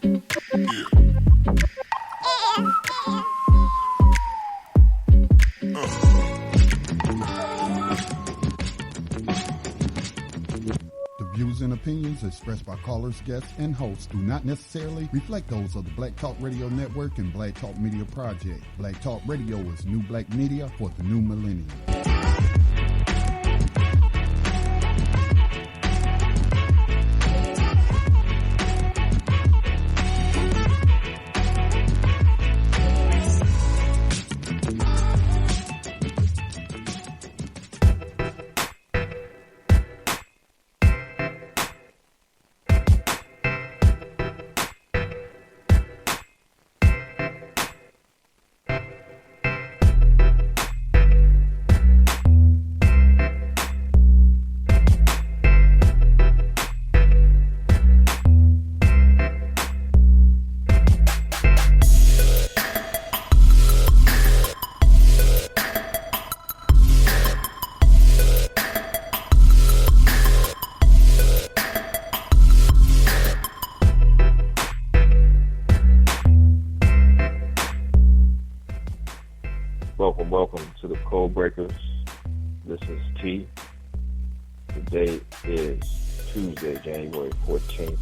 The views and opinions expressed by callers, guests, and hosts do not necessarily reflect those of the Black Talk Radio Network and Black Talk Media Project. Black Talk Radio is new black media for the new millennium. Welcome to the Code Breakers. This is T. Today is Tuesday, January 14th,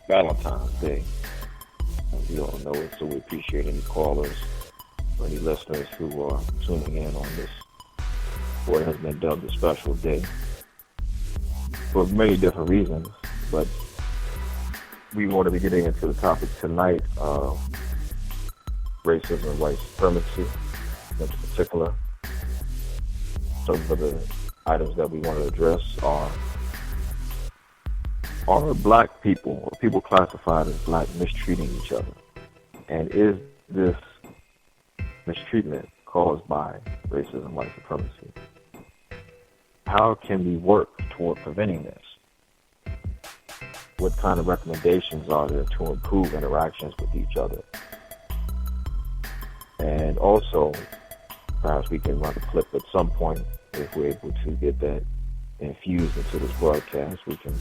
Valentine's Day. We all know it, so we appreciate any callers or any listeners who are tuning in on this, what has been dubbed a special day for many different reasons. But we want to be getting into the topic tonight of racism and white supremacy in particular. Some of the items that we want to address are black people or people classified as black mistreating each other? And is this mistreatment caused by racism and white supremacy? How can we work toward preventing this? What kind of recommendations are there to improve interactions with each other? And also, perhaps we can run a clip at some point if we're able to get that infused into this broadcast. We can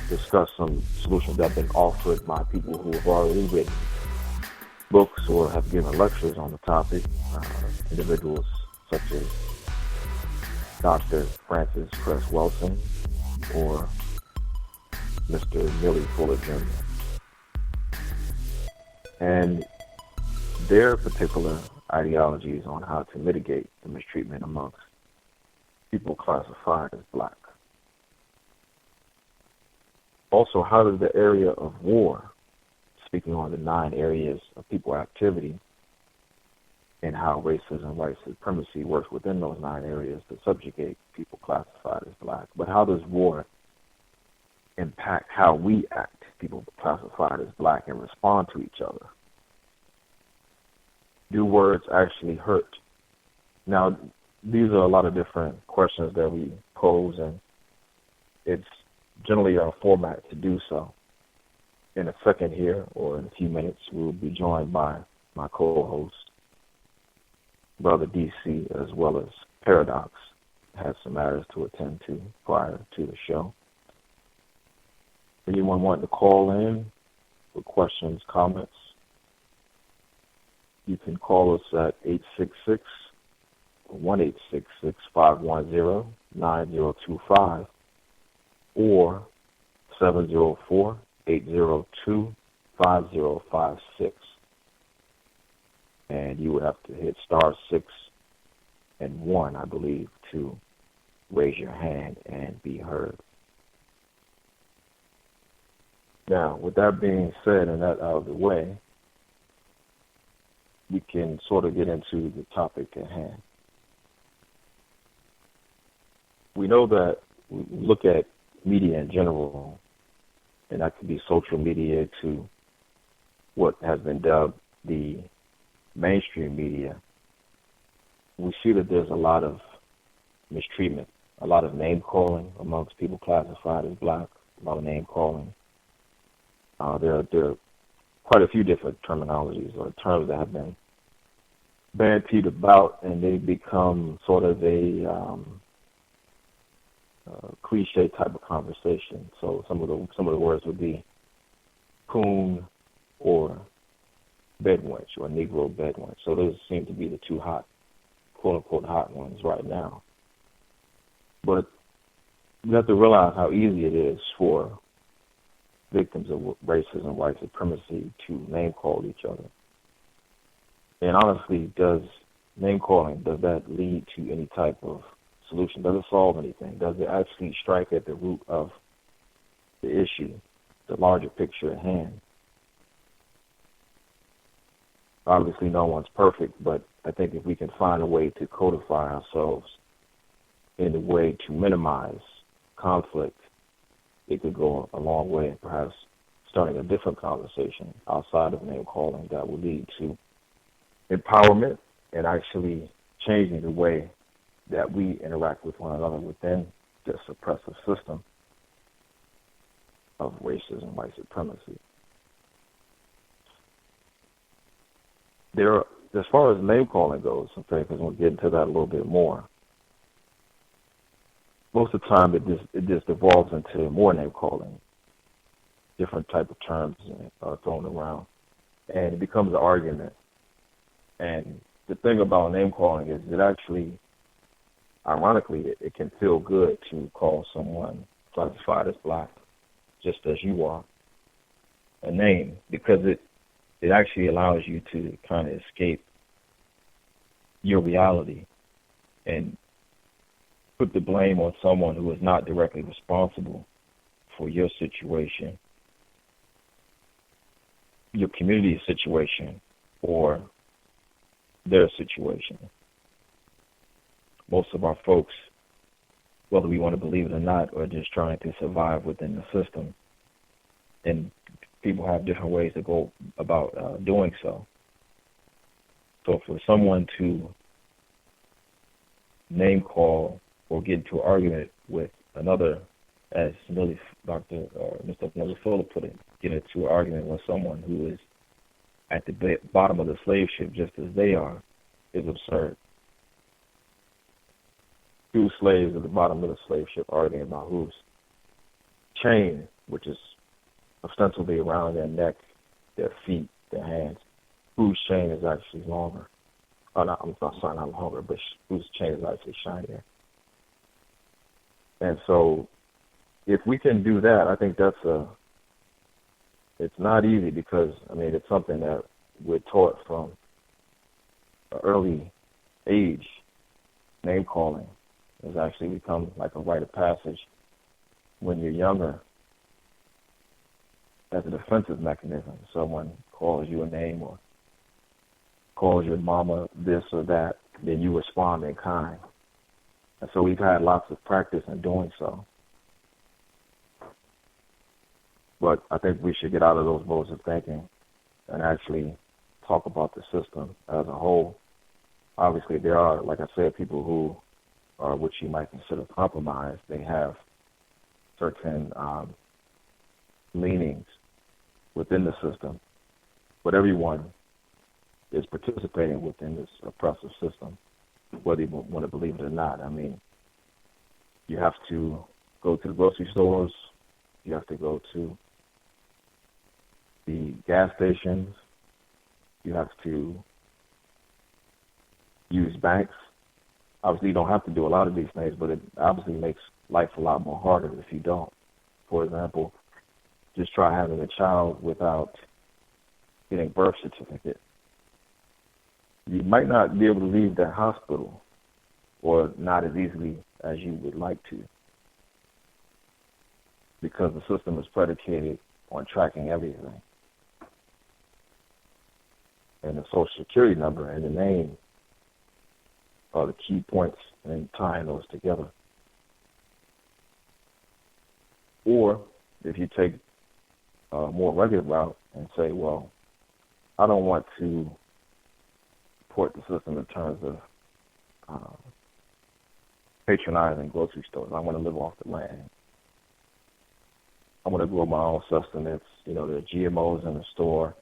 discuss some solutions that have been offered by people who have already written books or have given lectures on the topic. Individuals such as Dr. Francis Cress Wilson or Mr. Millie Fuller Jr. And their particular ideologies on how to mitigate the mistreatment amongst people classified as black. Also, how does the area of war, speaking on the 9 areas of people activity, and how racism and white supremacy works within those 9 areas to subjugate people classified as black. But how does war impact how we act, people classified as black, and respond to each other? Do words actually hurt? Now, these are a lot of different questions that we pose, and it's generally our format to do so. In a second here, or in a few minutes, we'll be joined by my co-host, Brother DC, as well as Paradox. Has some matters to attend to prior to the show. Anyone wanting to call in with questions, comments, you can call us at 866-1-866-510-9025 or 704-802-5056. And you would have to hit star 6 and 1, I believe, to raise your hand and be heard. Now, with that being said and that out of the way, we can sort of get into the topic at hand. We know that we look at media in general, and that could be social media to what has been dubbed the mainstream media. We see that there's a lot of mistreatment, a lot of name-calling amongst people classified as black, a lot of name-calling. There are quite a few different terminologies or terms that have been bandied about, and they become sort of a cliche type of conversation. So some of the words would be coon or bedwench or Negro bedwench. So those seem to be the two hot, quote-unquote, hot ones right now. But you have to realize how easy it is for victims of racism, white supremacy to name-call each other. And honestly, does name-calling, does that lead to any type of solution? Does it solve anything? Does it actually strike at the root of the issue, the larger picture at hand? Obviously, no one's perfect, but I think if we can find a way to codify ourselves in a way to minimize conflict, it could go a long way in perhaps starting a different conversation outside of name calling that will lead to empowerment and actually changing the way that we interact with one another within this oppressive system of racism, white supremacy. As far as name calling goes, okay, because we'll get into that a little bit more. Most of the time, it just devolves into more name calling. Different type of terms are thrown around, and it becomes an argument. And the thing about name calling is it actually, ironically, it can feel good to call someone classified as black, just as you are, a name, because it actually allows you to kind of escape your reality and put the blame on someone who is not directly responsible for your situation, your community situation, or their situation. Most of our folks, whether we want to believe it or not, are just trying to survive within the system. And people have different ways to go about doing so. So for someone to name call or get into an argument with another, as Mr. Millie Fuller put it, get into an argument with someone who is at the bottom of the slave ship just as they are, is absurd. Two slaves at the bottom of the slave ship arguing about whose chain, which is ostensibly around their neck, their feet, their hands, whose chain is actually longer. Oh, no, I'm sorry, not longer, but whose chain is actually shinier. And so if we can do that, I think it's not easy because, it's something that we're taught from an early age. Name calling has actually become like a rite of passage when you're younger as a defensive mechanism. Someone calls you a name or calls your mama this or that, then you respond in kind. And so we've had lots of practice in doing so. But I think we should get out of those modes of thinking and actually talk about the system as a whole. Obviously, there are, like I said, people who are what you might consider compromised. They have certain leanings within the system, but everyone is participating within this oppressive system, whether you want to believe it or not. You have to go to the grocery stores, you have to go to the gas stations, you have to use banks. Obviously, you don't have to do a lot of these things, but it obviously makes life a lot more harder if you don't. For example, just try having a child without getting a birth certificate. You might not be able to leave that hospital, or not as easily as you would like to, because the system is predicated on tracking everything. And the Social Security number and the name are the key points in tying those together. Or if you take a more regular route and say, well, I don't want to support the system in terms of patronizing grocery stores. I want to live off the land. I want to grow my own sustenance. There are GMOs in the store.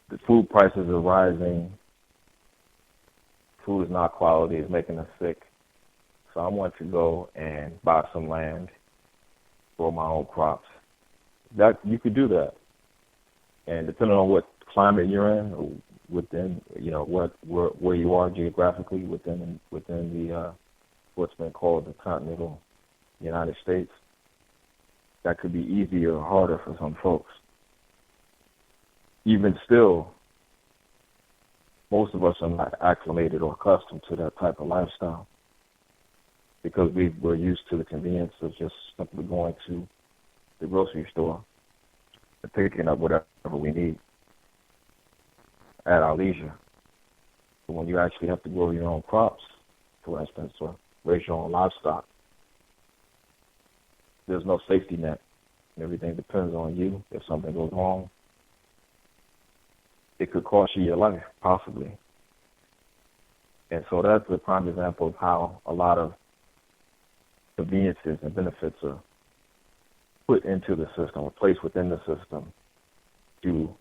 The food prices are rising. Food is not quality. It's making us sick. So I want to go and buy some land, grow my own crops, that you could do that. And depending on what climate you're in, or within, where you are geographically within the what's been called the continental United States, that could be easier or harder for some folks. Even still, most of us are not acclimated or accustomed to that type of lifestyle because we're used to the convenience of just simply going to the grocery store and picking up whatever we need at our leisure. But when you actually have to grow your own crops, for instance, or raise your own livestock, there's no safety net. Everything depends on you. If something goes wrong, it could cost you your life, possibly. And so that's a prime example of how a lot of conveniences and benefits are put into the system or placed within the system to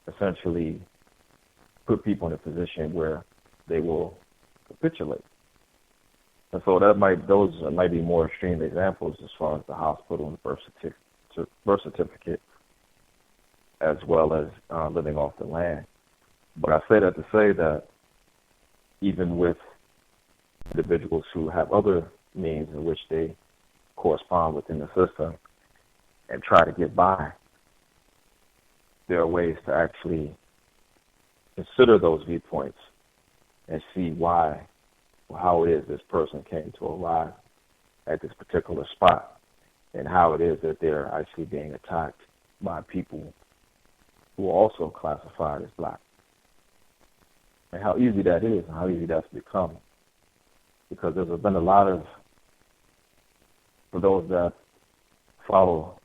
essentially put people in a position where they will capitulate. And so those might be more extreme examples as far as the hospital and birth certificate, as well as living off the land. But I say that to say that even with individuals who have other means in which they correspond within the system and try to get by, there are ways to actually consider those viewpoints and see why or how it is this person came to arrive at this particular spot and how it is that they're actually being attacked by people who are also classified as black. And how easy that is and how easy that's become. Because there's been a lot of, for those that follow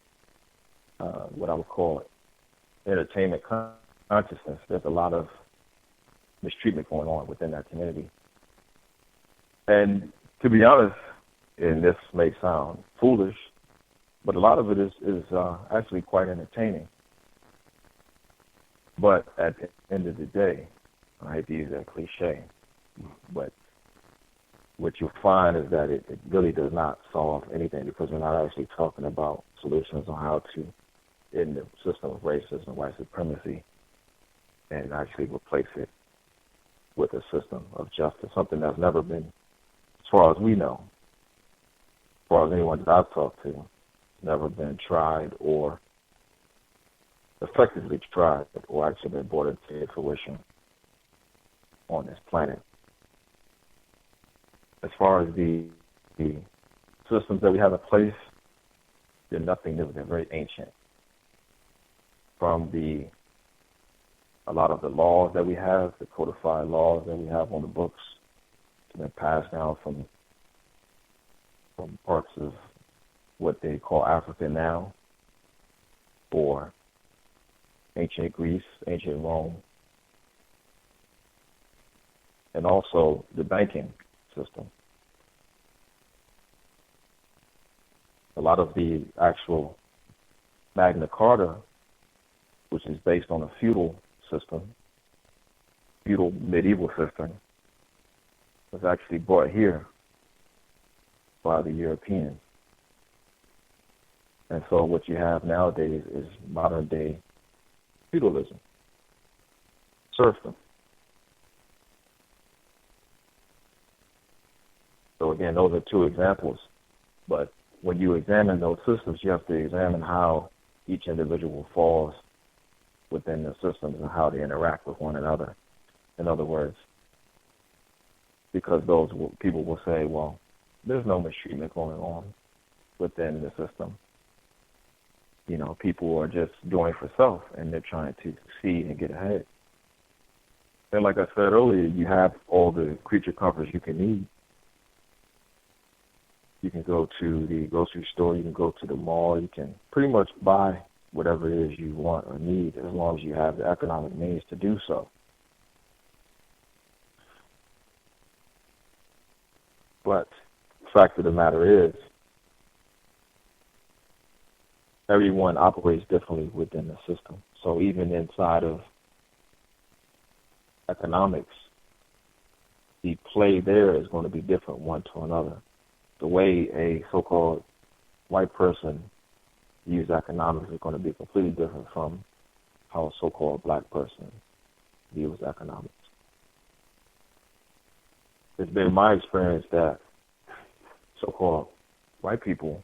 what I would call entertainment consciousness, there's a lot of mistreatment going on within that community. And to be honest, and this may sound foolish, but a lot of it is actually quite entertaining. But at the end of the day, I hate to use that cliche, but what you'll find is that it really does not solve anything because we're not actually talking about solutions on how to end the system of racism, white supremacy, and actually replace it with a system of justice, something that's never been, as far as we know, as far as anyone that I've talked to, never been tried or effectively tried or actually been brought into fruition on this planet. As far as the systems that we have in place, they're nothing new. They're very ancient. From a lot of the laws that we have, the codified laws that we have on the books, have been passed down from parts of what they call Africa now, or ancient Greece, ancient Rome, and also the banking system. A lot of the actual Magna Carta, which is based on a feudal system, feudal medieval system, was actually brought here by the Europeans. And so what you have nowadays is modern day feudalism, serfdom. So again, those are two examples. But when you examine those systems, you have to examine how each individual falls within the systems and how they interact with one another. In other words, because people will say, well, there's no mistreatment going on within the system. You know, people are just doing for self and they're trying to succeed and get ahead. And like I said earlier, you have all the creature comforts you can need. You can go to the grocery store, you can go to the mall, you can pretty much buy whatever it is you want or need as long as you have the economic means to do so. But the fact of the matter is, everyone operates differently within the system. So even inside of economics, the play there is going to be different one to another. The way a so-called white person views economics is going to be completely different from how a so-called black person views economics. It's been my experience that so-called white people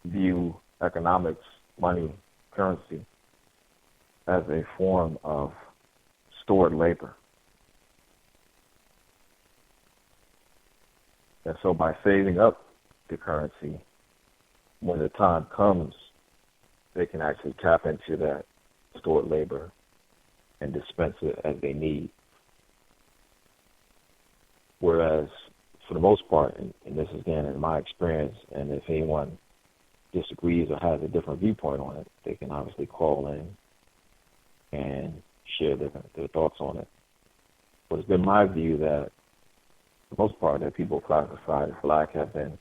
view economics, money, currency, as a form of stored labor. And so by saving up the currency, when the time comes, they can actually tap into that stored labor and dispense it as they need. Whereas, for the most part, and this is again in my experience, and if anyone disagrees or has a different viewpoint on it, they can obviously call in and share their thoughts on it. But it's been my view that, for the most part, that people classified as black have been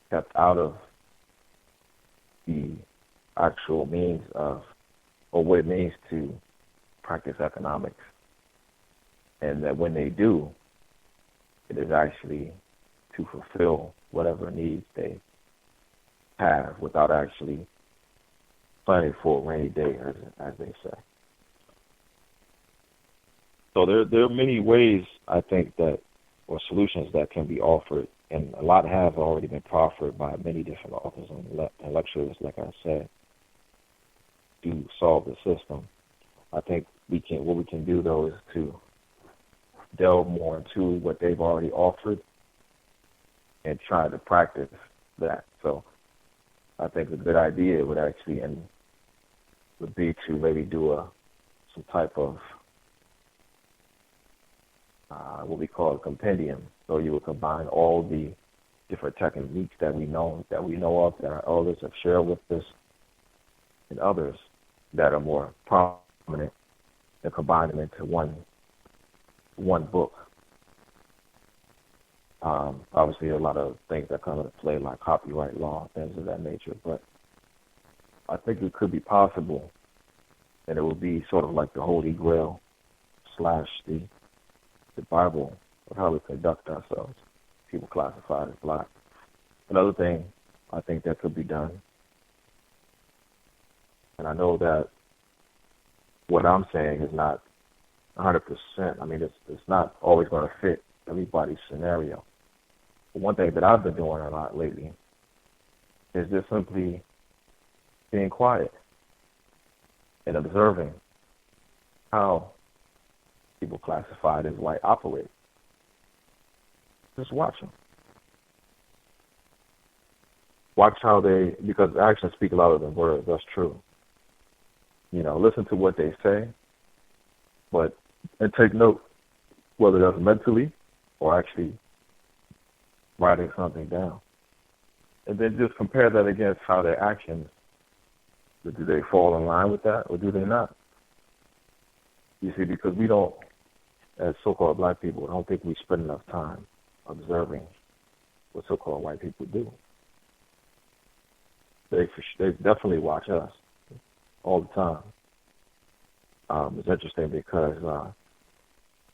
kept out of the actual means of, or what it means to practice economics. And that when they do, it is actually to fulfill whatever needs they have without actually planning for a rainy day, as they say. So there are many ways, I think, that, or solutions that can be offered, and a lot have already been proffered by many different authors and lecturers, like I said, to solve the system. I think what we can do, though, is to delve more into what they've already offered and try to practice that. So I think a good idea would actually would be to maybe do some type of what we call a compendium. So you would combine all the different techniques that we know of, that our elders have shared with us, and others that are more prominent, and combine them into one book. Obviously, a lot of things that come into play, like copyright law, things of that nature. But I think it could be possible, and it would be sort of like the Holy Grail / the Bible of how we conduct ourselves. People classified as black. Another thing I think that could be done, and I know that what I'm saying is not 100%. I mean, it's not always going to fit everybody's scenario. But one thing that I've been doing a lot lately is just simply being quiet and observing how people classified as white operate. Just watch them. Watch how because actions speak louder than words. That's true. Listen to what they say, and take note, whether that's mentally or actually writing something down. And then just compare that against how their actions, do they fall in line with that or do they not? You see, because we don't, as so-called black people, I don't think we spend enough time observing what so-called white people do. They definitely watch us all the time. It's interesting because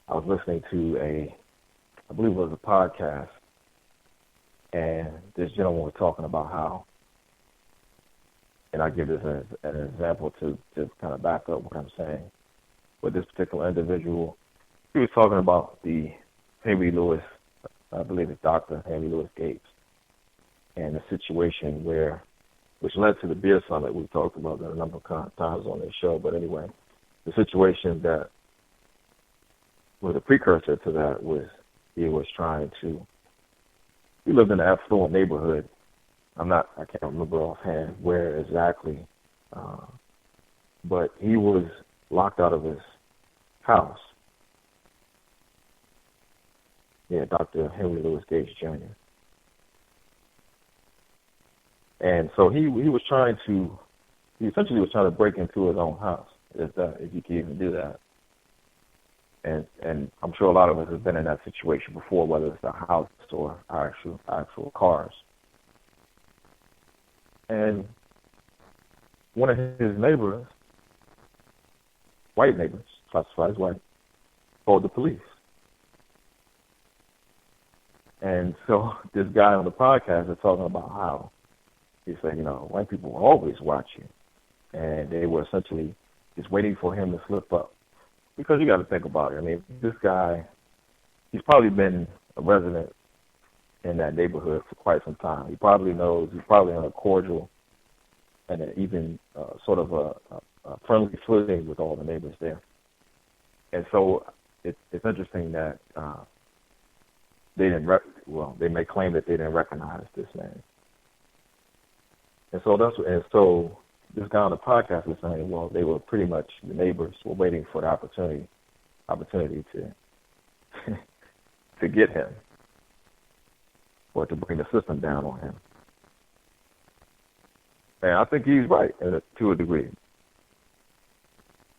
I was listening to I believe it was a podcast, and this gentleman was talking about how, and I give this as an example to kind of back up what I'm saying, with this particular individual, he was talking about the Henry Louis, I believe it's Dr. Henry Louis Gates, and the situation which led to the beer summit we've talked about that a number of times on this show, but anyway, the situation that was a precursor to that was he lived in an affluent neighborhood. I can't remember offhand where exactly, but he was locked out of his house. Yeah, Dr. Henry Louis Gates Jr. And so he essentially was trying to break into his own house, if you can even do that. And I'm sure a lot of us have been in that situation before, whether it's a house or our actual cars. And one of his neighbors, white neighbors, classified as white, called the police. And so this guy on the podcast is talking about how he said, white people will always watch you. And they were essentially just waiting for him to slip up. Because you got to think about it. I mean, this guy, he's probably been a resident in that neighborhood for quite some time. He probably knows, he's probably on a cordial and even sort of a friendly footing with all the neighbors there. And so it's interesting that they may claim that they didn't recognize this man. And so this guy on the podcast was saying, well, they were pretty much, the neighbors were waiting for the opportunity to to get him or to bring the system down on him. And I think he's right to a degree.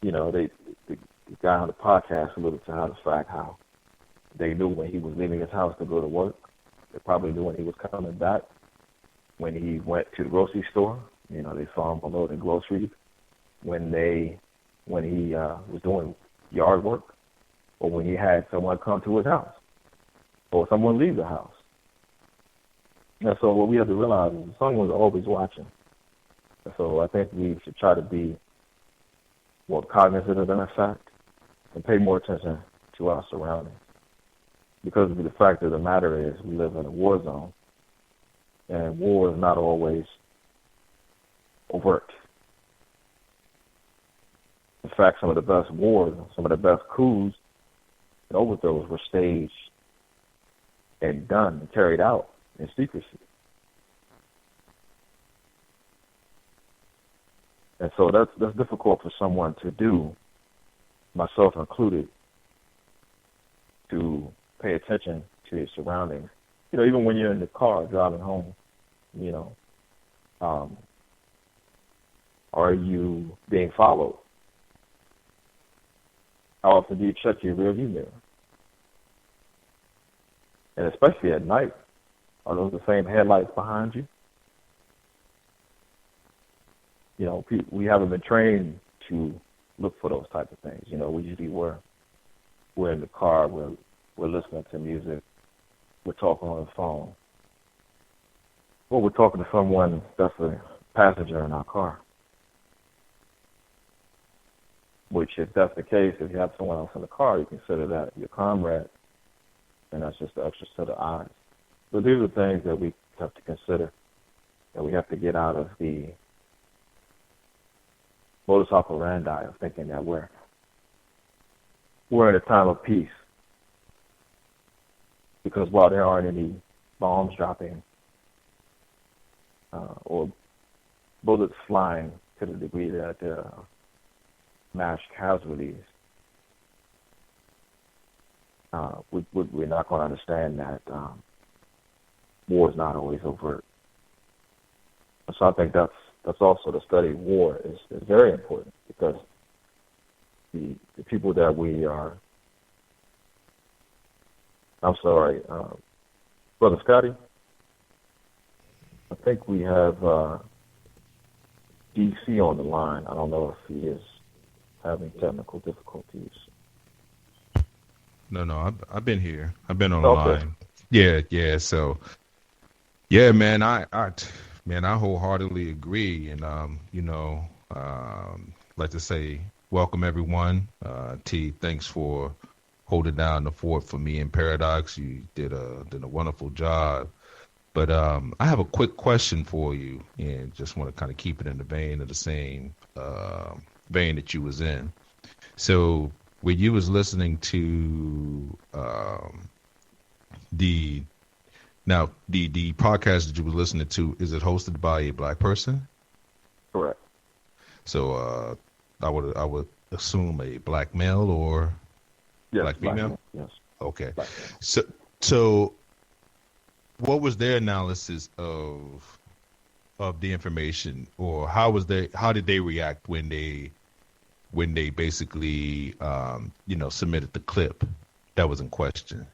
The guy on the podcast alluded to the fact how they knew when he was leaving his house to go to work. They probably knew when he was coming back. When he went to the grocery store, they saw him unloading groceries. When he was doing yard work, or when he had someone come to his house, or someone leave the house. And so what we have to realize is someone's always watching. And so I think we should try to be more cognizant of that fact and pay more attention to our surroundings. Because the fact of the matter is we live in a war zone, and war is not always overt. In fact, some of the best wars, some of the best coups and overthrows were staged and done and carried out in secrecy. And so that's difficult for someone to do, myself included, to pay attention to your surroundings. Even when you're in the car driving home, are you being followed? How often do you check your rearview mirror? And especially at night, are those the same headlights behind you? We haven't been trained to look for those type of things. We usually we're in the car, we're listening to music, we're talking on the phone, or we're talking to someone that's a passenger in our car. Which, if that's the case, if you have someone else in the car, you consider that your comrade, and that's just the extra set of eyes. So these are things that we have to consider, that we have to get out of the modus operandi of thinking that we're in a time of peace. Because while there aren't any bombs dropping or bullets flying to the degree that there are mass casualties, we're not going to understand that war is not always overt. So I think that's also the study of war is very important, because the people that we are. I'm sorry, Brother Scotty. I think we have DC on the line. I don't know if he is having technical difficulties. No, I've been here. I've been on the line. Yeah. So, yeah, man, I wholeheartedly agree, and like to say, welcome everyone. T, thanks for holding down the fort for me in Paradox. You did a wonderful job. But I have a quick question for you, and just want to kind of keep it in the vein of the same vein that you was in. So when you was listening to the podcast that you were listening to, is it hosted by a black person? Correct. So I would assume a black male or black female? Yes. Okay. So what was their analysis of the information, or how did they react when they basically submitted the clip that was in question?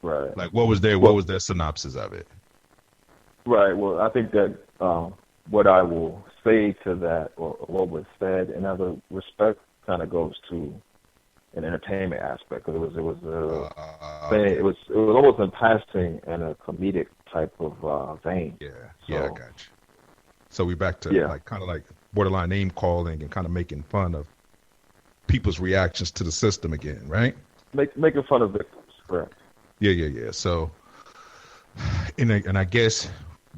Right. Like what was their synopsis of it? Right. Well, I think that what I will say to that, or what was said in other respects, kind of goes to an entertainment aspect, because it was almost in passing in a comedic type of vein. Yeah, I got you. So we're back to like kind of like borderline name calling and kind of making fun of people's reactions to the system again, right? Making fun of victims, correct? Yeah. So, and I guess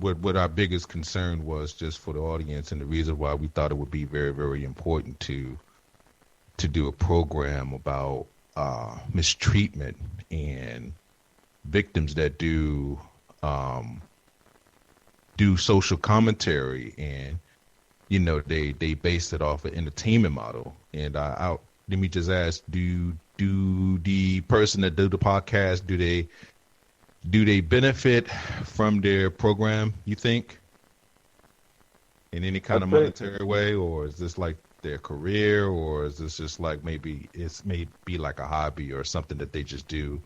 what our biggest concern was, just for the audience, and the reason why we thought it would be very, very important to do a program about mistreatment and victims that do social commentary, and they base it off an entertainment model. And let me just ask, do the person that do the podcast, do they benefit from their program, you think, in any kind of monetary way, or is this like their career, or is this just like maybe like a hobby or something that they just do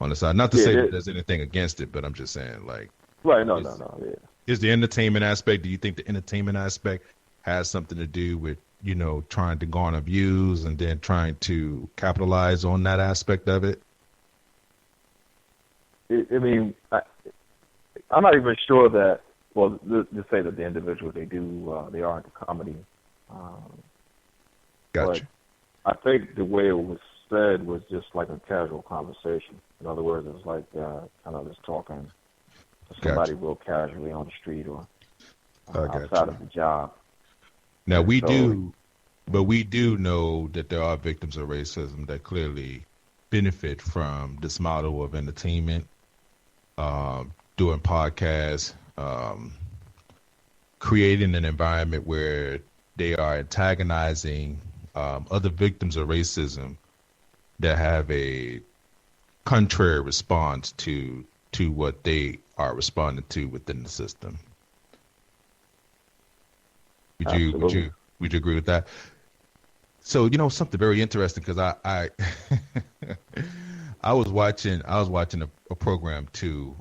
on the side? Not to say that there's anything against it, but I'm just saying, like, right? No. Yeah. Is the entertainment aspect? Do you think the entertainment aspect has something to do with trying to garner views and then trying to capitalize on that aspect of it? I mean, I'm not even sure that. Well, let's say that the individual they are into comedy. Gotcha. But I think the way it was said was just like a casual conversation. In other words, it was like kind of just talking to somebody real casually on the street or outside of the job. Now we do know that there are victims of racism that clearly benefit from this model of entertainment, doing podcasts, creating an environment where they are antagonizing other victims of racism that have a contrary response to what they are responding to within the system. Would you agree with that? So something very interesting, because I I was watching a program too,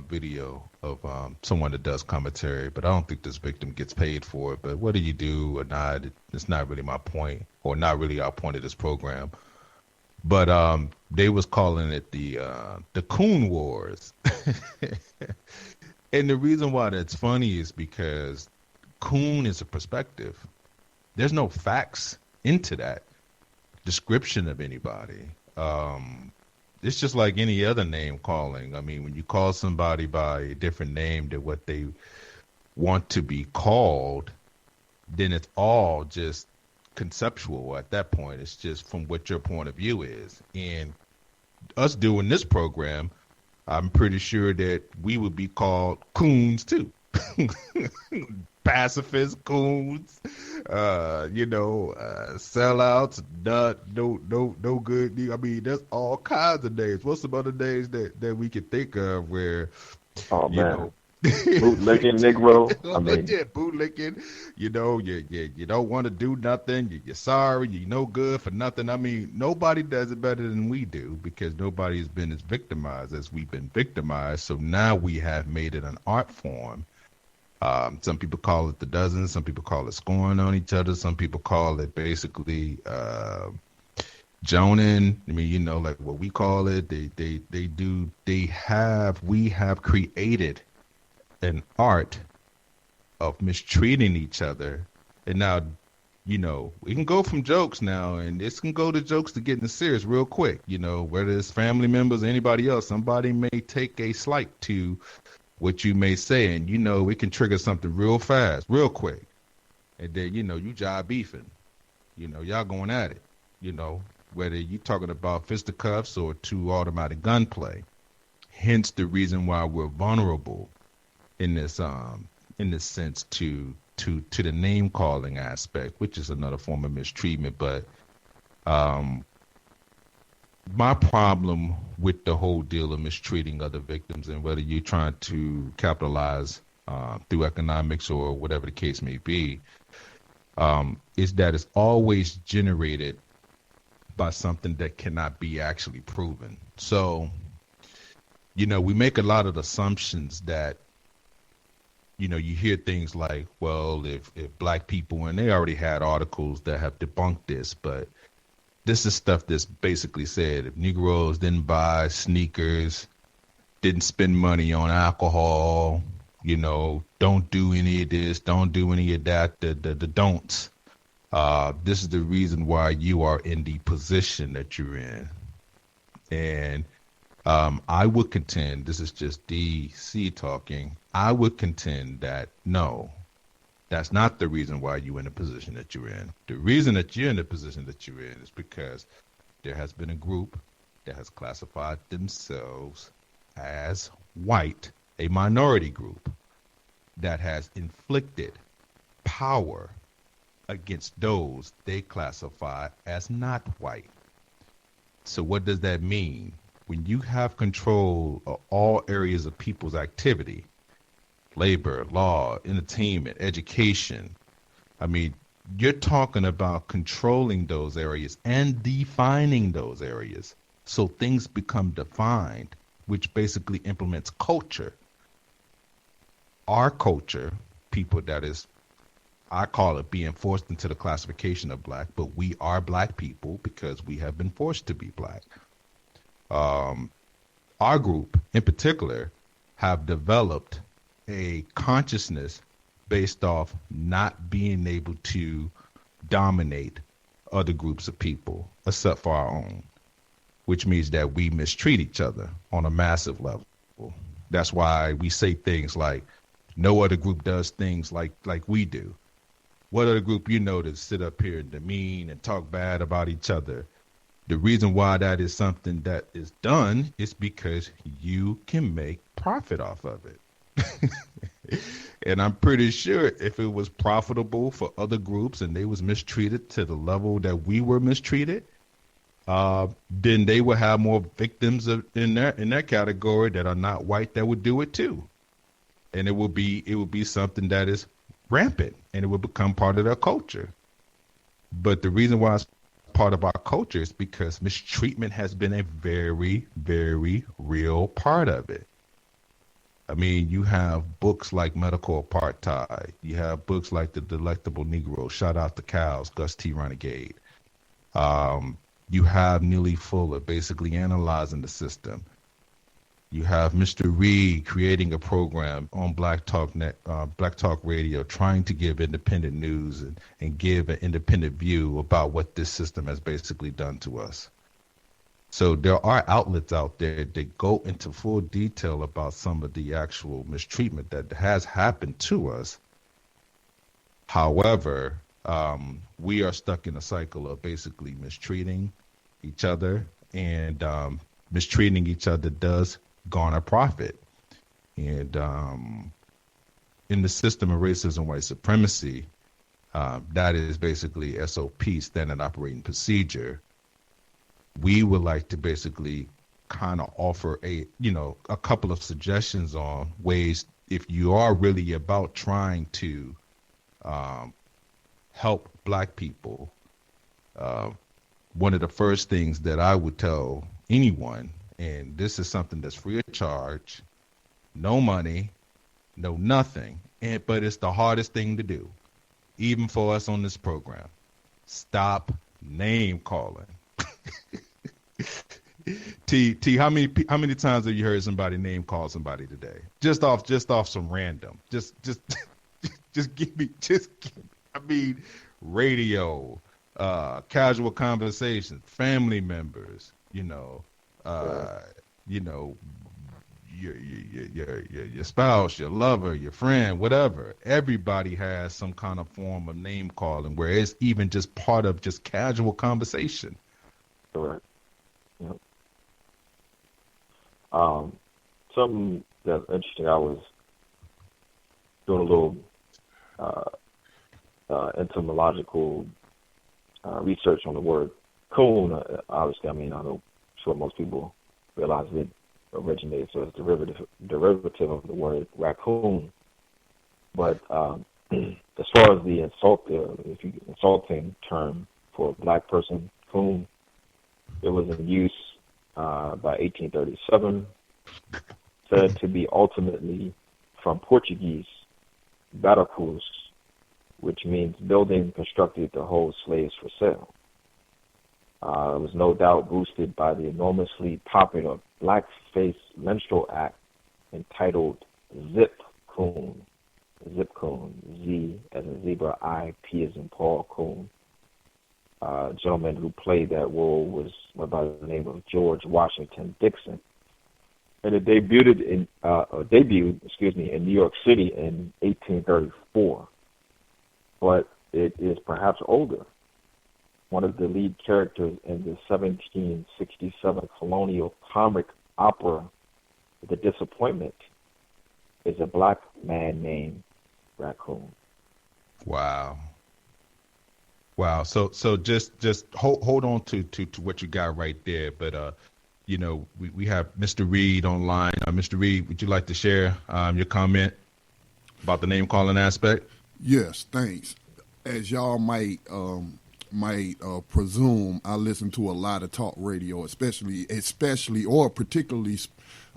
video of someone that does commentary, but I don't think this victim gets paid for it. But whether you do or not, it's not really my point, or not really our point of this program. But they was calling it the Coon Wars, and the reason why that's funny is because coon is a perspective. There's no facts into that description of anybody. It's just like any other name calling. I mean, when you call somebody by a different name than what they want to be called, then it's all just conceptual at that point. It's just from what your point of view is. And us doing this program, I'm pretty sure that we would be called coons too. Pacifist coons, sellouts, no good. I mean, there's all kinds of names. What's some other names that we can think of where, bootlicking Negro. I mean, bootlicking. You don't want to do nothing. You're sorry. You're no good for nothing. I mean, nobody does it better than we do, because nobody's been as victimized as we've been victimized. So now we have made it an art form. Some people call it the dozen. Some people call it scoring on each other. Some people call it basically joning. I mean, like what we call it. We have created an art of mistreating each other. And now, we can go from jokes now, and this can go to jokes to getting serious real quick. Whether it's family members or anybody else, somebody may take a slight to what you may say, and it can trigger something real fast, real quick. And then, you job beefing. Y'all going at it. Whether you're talking about fisticuffs or to automatic gunplay. Hence the reason why we're vulnerable in this sense to the name calling aspect, which is another form of mistreatment. But my problem with the whole deal of mistreating other victims, and whether you're trying to capitalize through economics or whatever the case may be, is that it's always generated by something that cannot be actually proven. So, we make a lot of assumptions that, you hear things like, well, if black people, and they already had articles that have debunked this, but this is stuff that's basically said if Negroes didn't buy sneakers, didn't spend money on alcohol, Don't do any of this, don't do any of that, the don'ts. This is the reason why you are in the position that you're in. And I would contend, this is just DC talking, I would contend that no, that's not the reason why you're in the position that you're in. The reason that you're in the position that you're in is because there has been a group that has classified themselves as white, a minority group that has inflicted power against those they classify as not white. So what does that mean? When you have control of all areas of people's activity, labor, law, entertainment, education, I mean, you're talking about controlling those areas and defining those areas. So things become defined, which basically implements culture. Our culture, people that is, I call it being forced into the classification of black, but we are black people because we have been forced to be black. Our group in particular have developed a consciousness based off not being able to dominate other groups of people except for our own, which means that we mistreat each other on a massive level. That's why we say things like, no other group does things like we do. What other group to sit up here and demean and talk bad about each other? The reason why that is something that is done is because you can make profit off of it. And I'm pretty sure if it was profitable for other groups and they was mistreated to the level that we were mistreated, then they would have more victims in that category that are not white that would do it too. And it would be something that is rampant and it would become part of their culture. But the reason why it's part of our culture is because mistreatment has been a very, very real part of it. I mean, you have books like Medical Apartheid. You have books like The Delectable Negro, Shout Out the Cows, Gus T. Renegade. You have Neely Fuller basically analyzing the system. You have Mr. Reed creating a program on Black Talk Radio, trying to give independent news and give an independent view about what this system has basically done to us. So there are outlets out there that go into full detail about some of the actual mistreatment that has happened to us. However, we are stuck in a cycle of basically mistreating each other, and mistreating each other does garner profit. And in the system of racism, white supremacy, that is basically SOP, standard operating procedure. We would like to basically kind of offer a couple of suggestions on ways, if you are really about trying to help black people. One of the first things that I would tell anyone, and this is something that's free of charge, no money, no nothing, but it's the hardest thing to do, even for us on this program. Stop name calling. T, how many times have you heard somebody name call somebody today? Just off some random. Just give me. I mean, radio, casual conversations, family members. Your spouse, your lover, your friend, whatever. Everybody has some kind of form of name calling where it's even just part of just casual conversation. Correct. Yep. Something that's interesting, I was doing a little etymological research on the word coon. Obviously, I mean, I'm sure most people realize it originated, so it's derivative of the word raccoon. But as far as the insulting term for a black person, coon, it was in use by 1837, said to be ultimately from Portuguese, barracus, which means building constructed to hold slaves for sale. It was no doubt boosted by the enormously popular blackface minstrel act entitled Zip Raccoon, Zip Coon, Z as in zebra, I, P as in Paul Coon. Gentleman who played that role was by the name of George Washington Dixon. And it debuted in New York City in 1834. But it is perhaps older. One of the lead characters in the 1767 colonial comic opera, The Disappointment, is a black man named Raccoon. Wow. So just hold on to what you got right there. But we have Mr. Reed online. Mr. Reed, would you like to share your comment about the name calling aspect? Yes, thanks. As y'all might presume, I listen to a lot of talk radio, especially or particularly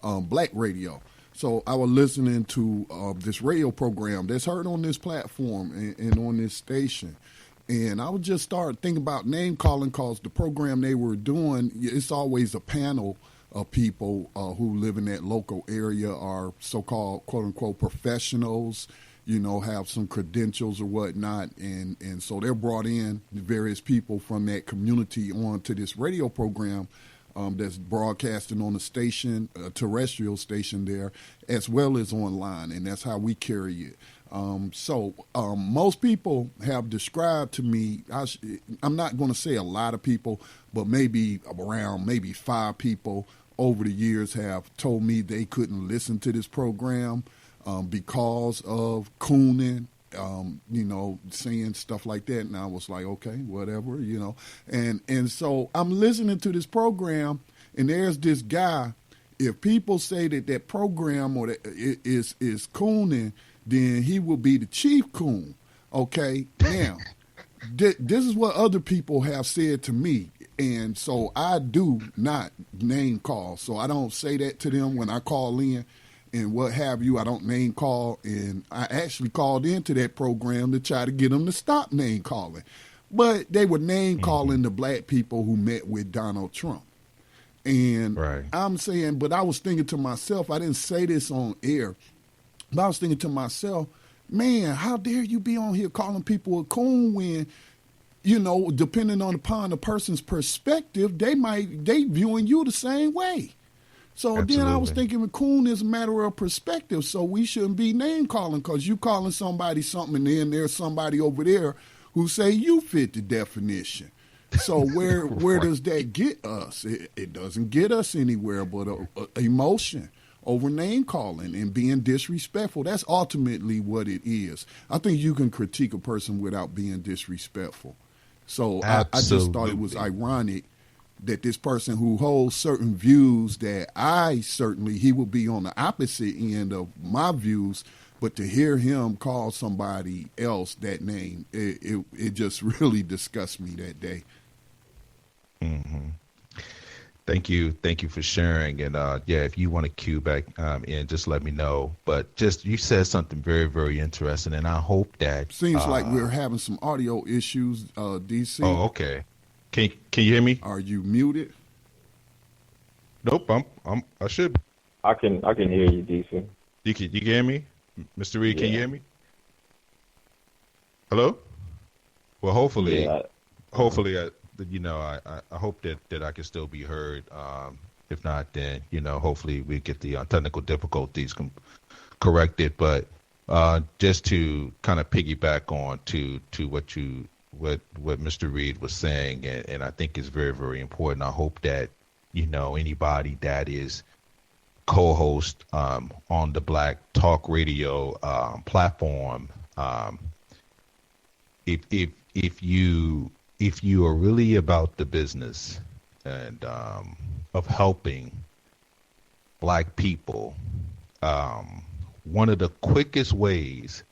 black radio. So I was listening to this radio program that's heard on this platform and on this station. And I would just start thinking about name calling because the program they were doing, it's always a panel of people who live in that local area, are so-called, quote-unquote, professionals, have some credentials or whatnot. And so they're brought in various people from that community onto this radio program that's broadcasting on the station, a terrestrial station there, as well as online. And that's how we carry it. Most people have described to me, I'm not going to say a lot of people, but maybe 5 people over the years have told me they couldn't listen to this program because of cooning, saying stuff like that. And I was like, okay, whatever, And so I'm listening to this program, and there's this guy. If people say that program or that is cooning, then he will be the chief coon. Okay, now this is what other people have said to me, and so I do not name call. So I don't say that to them when I call in and what have you. I don't name call, and I actually called into that program to try to get them to stop name calling, but they were name calling the black people who met with Donald Trump. And right. I'm saying, but I was thinking to myself, I didn't say this on air, but I was thinking to myself, man, how dare you be on here calling people a coon when, depending upon the person's perspective, they viewing you the same way. So Absolutely. Then I was thinking coon is a matter of perspective, so we shouldn't be name calling because you calling somebody something and then there's somebody over there who say you fit the definition. So where does that get us? It doesn't get us anywhere but emotion over name calling and being disrespectful. That's ultimately what it is. I think you can critique a person without being disrespectful. So I just thought it was ironic that this person who holds certain views that he will be on the opposite end of my views, but to hear him call somebody else that name, it just really disgusts me that day. Mm-hmm. Thank you for sharing. And if you want to cue back in, just let me know. But you said something very, very interesting, and I hope that seems like we're having some audio issues, DC. Oh, okay. Can you hear me? Are you muted? Nope. I should. I can hear you, DC. You can hear me, Mr. Reed? Yeah. Can you hear me? Hello. Well, hopefully, I hope that I can still be heard. If not, then hopefully we get the technical difficulties corrected. But just to kind of piggyback on to what Mr. Reed was saying, and I think is very, very important. I hope that anybody that is co-host on the Black Talk Radio platform, if you are really about the business and of helping black people, one of the quickest ways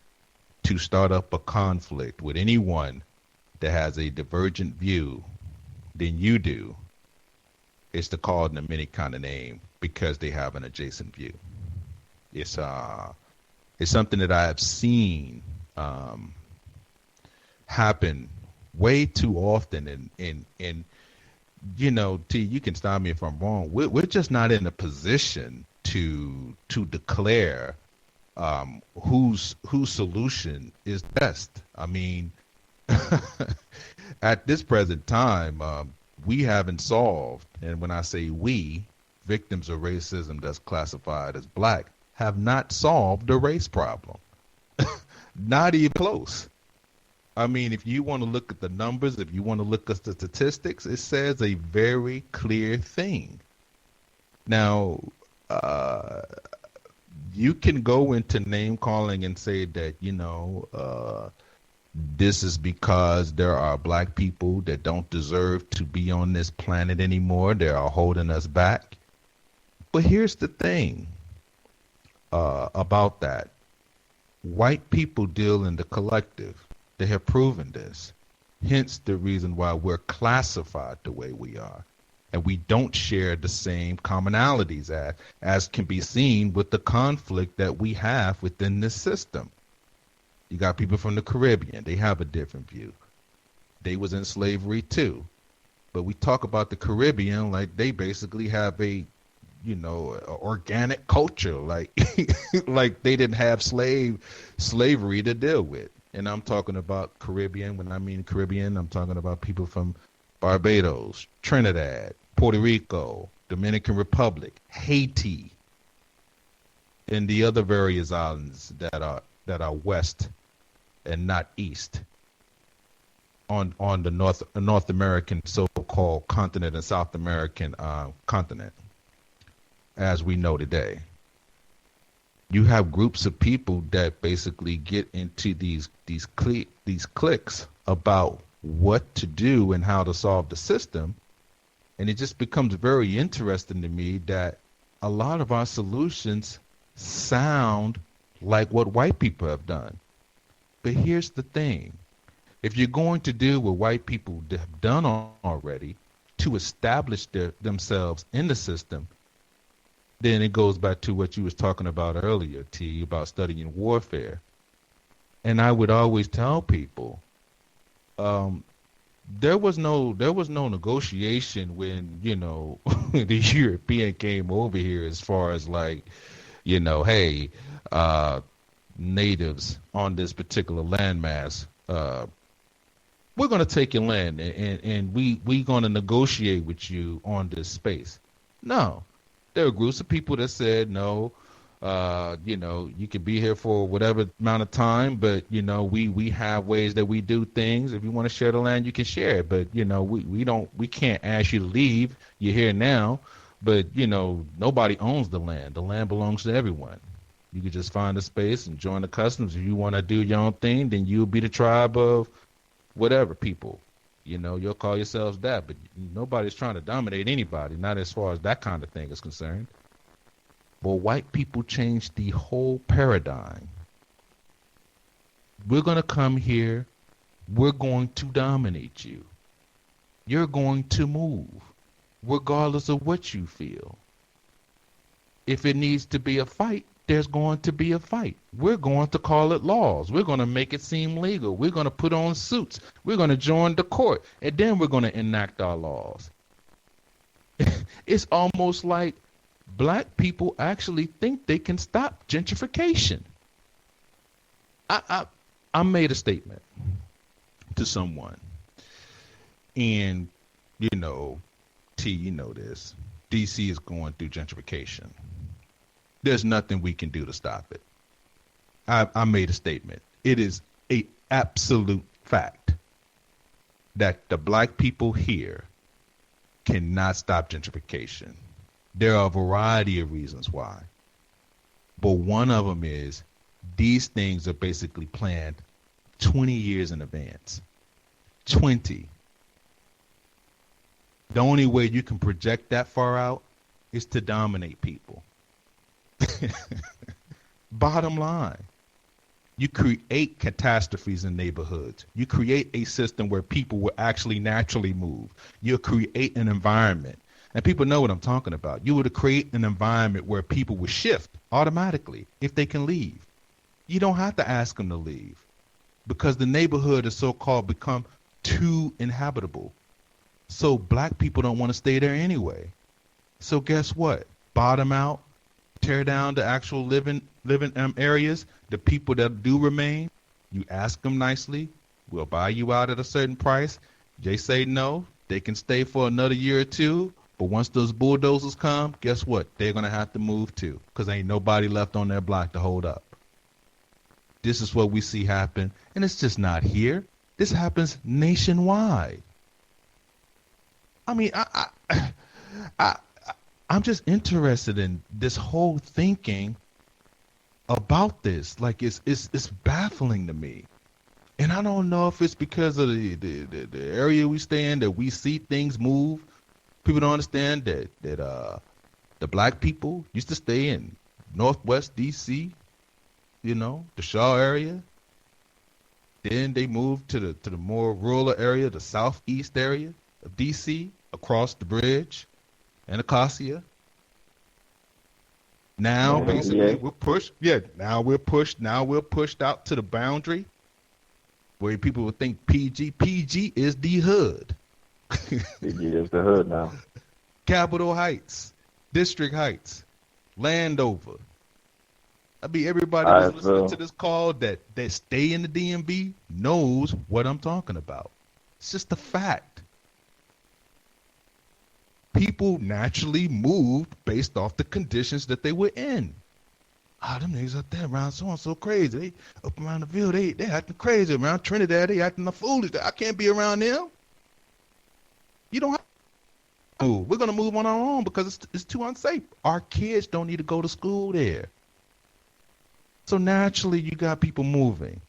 to start up a conflict with anyone that has a divergent view than you do is to call them any kind of name because they have an adjacent view. It's something that I have seen happen way too often, and T, you can stop me if I'm wrong. We're just not in a position to declare whose solution is best. I mean, at this present time, we haven't solved, and when I say we, victims of racism that's classified as black, have not solved the race problem. Not even close. I mean, if you want to look at the numbers, if you want to look at the statistics, it says a very clear thing. Now, you can go into name calling and say that, this is because there are black people that don't deserve to be on this planet anymore. They are holding us back. But here's the thing about that. White people deal in the collective. They have proven this. Hence the reason why we're classified the way we are. And we don't share the same commonalities as can be seen with the conflict that we have within this system. You got people from the Caribbean. They have a different view. They was in slavery too. But we talk about the Caribbean like they basically have a, organic culture. Like, like they didn't have slavery to deal with. And I'm talking about Caribbean. When I mean Caribbean, I'm talking about people from Barbados, Trinidad, Puerto Rico, Dominican Republic, Haiti, and the other various islands that are west and not east on the North American so-called continent and South American continent, as we know today. You have groups of people that basically get into these cliques about what to do and how to solve the system. And it just becomes very interesting to me that a lot of our solutions sound like what white people have done. But here's the thing. If you're going to do what white people have done already to establish themselves in the system, then it goes back to what you was talking about earlier, T, about studying warfare. And I would always tell people, there was no negotiation when, the European came over here as far as like, hey, natives on this particular landmass, we're going to take your land and we're going to negotiate with you on this space. No, there were groups of people that said, no, you can be here for whatever amount of time, but, we have ways that we do things. If you want to share the land, you can share it. But, we can't ask you to leave. You're here now. But, nobody owns the land. The land belongs to everyone. You could just find a space and join the customs. If you want to do your own thing, then you'll be the tribe of whatever people. You'll call yourselves that. But nobody's trying to dominate anybody, not as far as that kind of thing is concerned. But white people changed the whole paradigm. We're going to come here. We're going to dominate you. You're going to move, regardless of what you feel. If it needs to be a fight, there's going to be a fight. We're going to call it laws. We're going to make it seem legal. We're going to put on suits. We're going to join the court. And then we're going to enact our laws. It's almost like black people actually think they can stop gentrification. I made a statement to someone. And, T, this. DC is going through gentrification. There's nothing we can do to stop it. I made a statement. It is an absolute fact that the black people here cannot stop gentrification. There are a variety of reasons why. But one of them is these things are basically planned 20 years in advance. 20. The only way you can project that far out is to dominate people. Bottom line, you create catastrophes in neighborhoods. You create a system where people will actually naturally move. You create an environment, and people know what I'm talking about. You would create an environment where people will shift automatically if they can leave. You don't have to ask them to leave because the neighborhood is so-called become too inhabitable. So black people don't want to stay there anyway. So guess what? Bottom out. tear down the actual living areas. The people that do remain, you ask them nicely, we'll buy you out at a certain price. They say no, they can stay for another year or two. But once those bulldozers come, guess what? They're going to have to move too, because ain't nobody left on their block to hold up. This is what we see happen, and it's just not here. This happens nationwide. I mean, I'm just interested in this whole thinking about this. Like, it's baffling to me. And I don't know if it's because of the area we stay in that we see things move. People don't understand that the black people used to stay in Northwest D.C., the Shaw area. Then they moved to the more rural area, the southeast area of D.C., across the bridge and Acacia. Now, basically, we're pushed. Yeah, now we're pushed out to the boundary where people would think PG. PG is the hood. PG is the hood now. Capitol Heights, District Heights, Landover. I mean, everybody that's listening to this call that stay in the DMV knows what I'm talking about. It's just a fact. People naturally moved based off the conditions that they were in. Them niggas up there around so crazy. They up around the Ville, they acting crazy. Around Trinidad, they acting foolish. I can't be around them. You don't have to move. We're going to move on our own because it's too unsafe. Our kids don't need to go to school there. So naturally, you got people moving.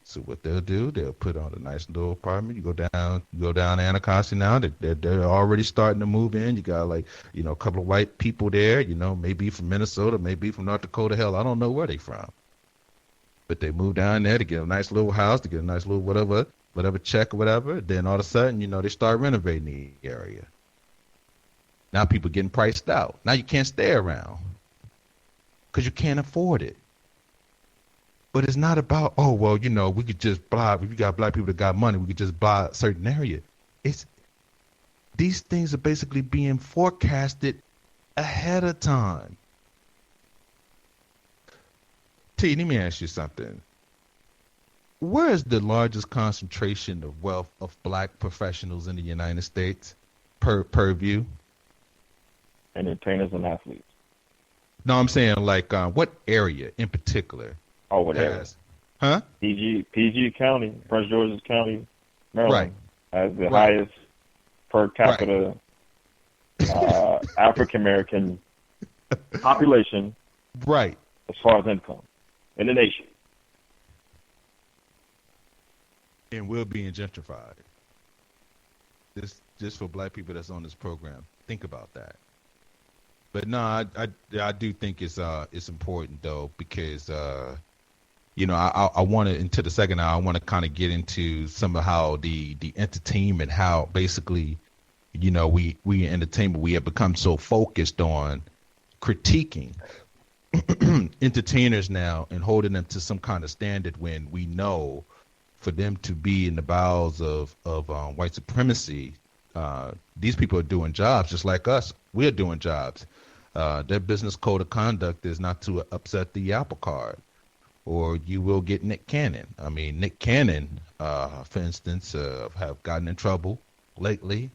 So what they'll do, they'll put on a nice little apartment. You go down Anacostia now. They're already starting to move in. You got a couple of white people there. Maybe from Minnesota, maybe from North Dakota. Hell, I don't know where they from. But they move down there to get a nice little house, to get a nice little whatever check or whatever. Then all of a sudden, they start renovating the area. Now people getting priced out. Now you can't stay around because you can't afford it. But it's not about, we could just buy, if you got black people that got money, we could just buy a certain area. These things are basically being forecasted ahead of time. T, let me ask you something. Where is the largest concentration of wealth of black professionals in the United States per view? Entertainers and athletes. No, I'm saying what area in particular? Oh, whatever. Huh? PG County, Prince George's County, Maryland, has the Right. highest per capita African American population, right, as far as income in the nation. And we're being gentrified. Just for black people that's on this program, think about that. But no, I do think it's important though, because I want to, into the second hour, I want to kind of get into some of how the entertainment, how basically, we in entertainment, we have become so focused on critiquing entertainers now and holding them to some kind of standard when we know for them to be in the bowels of white supremacy, these people are doing jobs just like us. We're doing jobs. Their business code of conduct is not to upset the apple cart, or you will get Nick Cannon. I mean, Nick Cannon, for instance, have gotten in trouble lately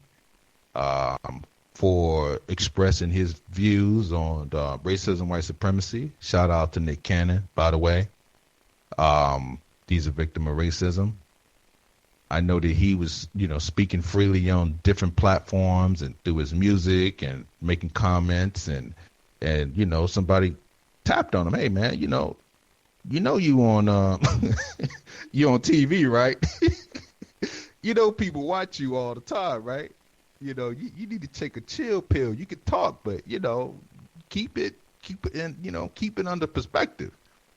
for expressing his views on racism, white supremacy. Shout out to Nick Cannon, by the way. He's a victim of racism. I know that he was, speaking freely on different platforms and through his music and making comments and somebody tapped on him. Hey man, you on you on TV, right? People watch you all the time, right? You need to take a chill pill. You can talk, but keep it under perspective.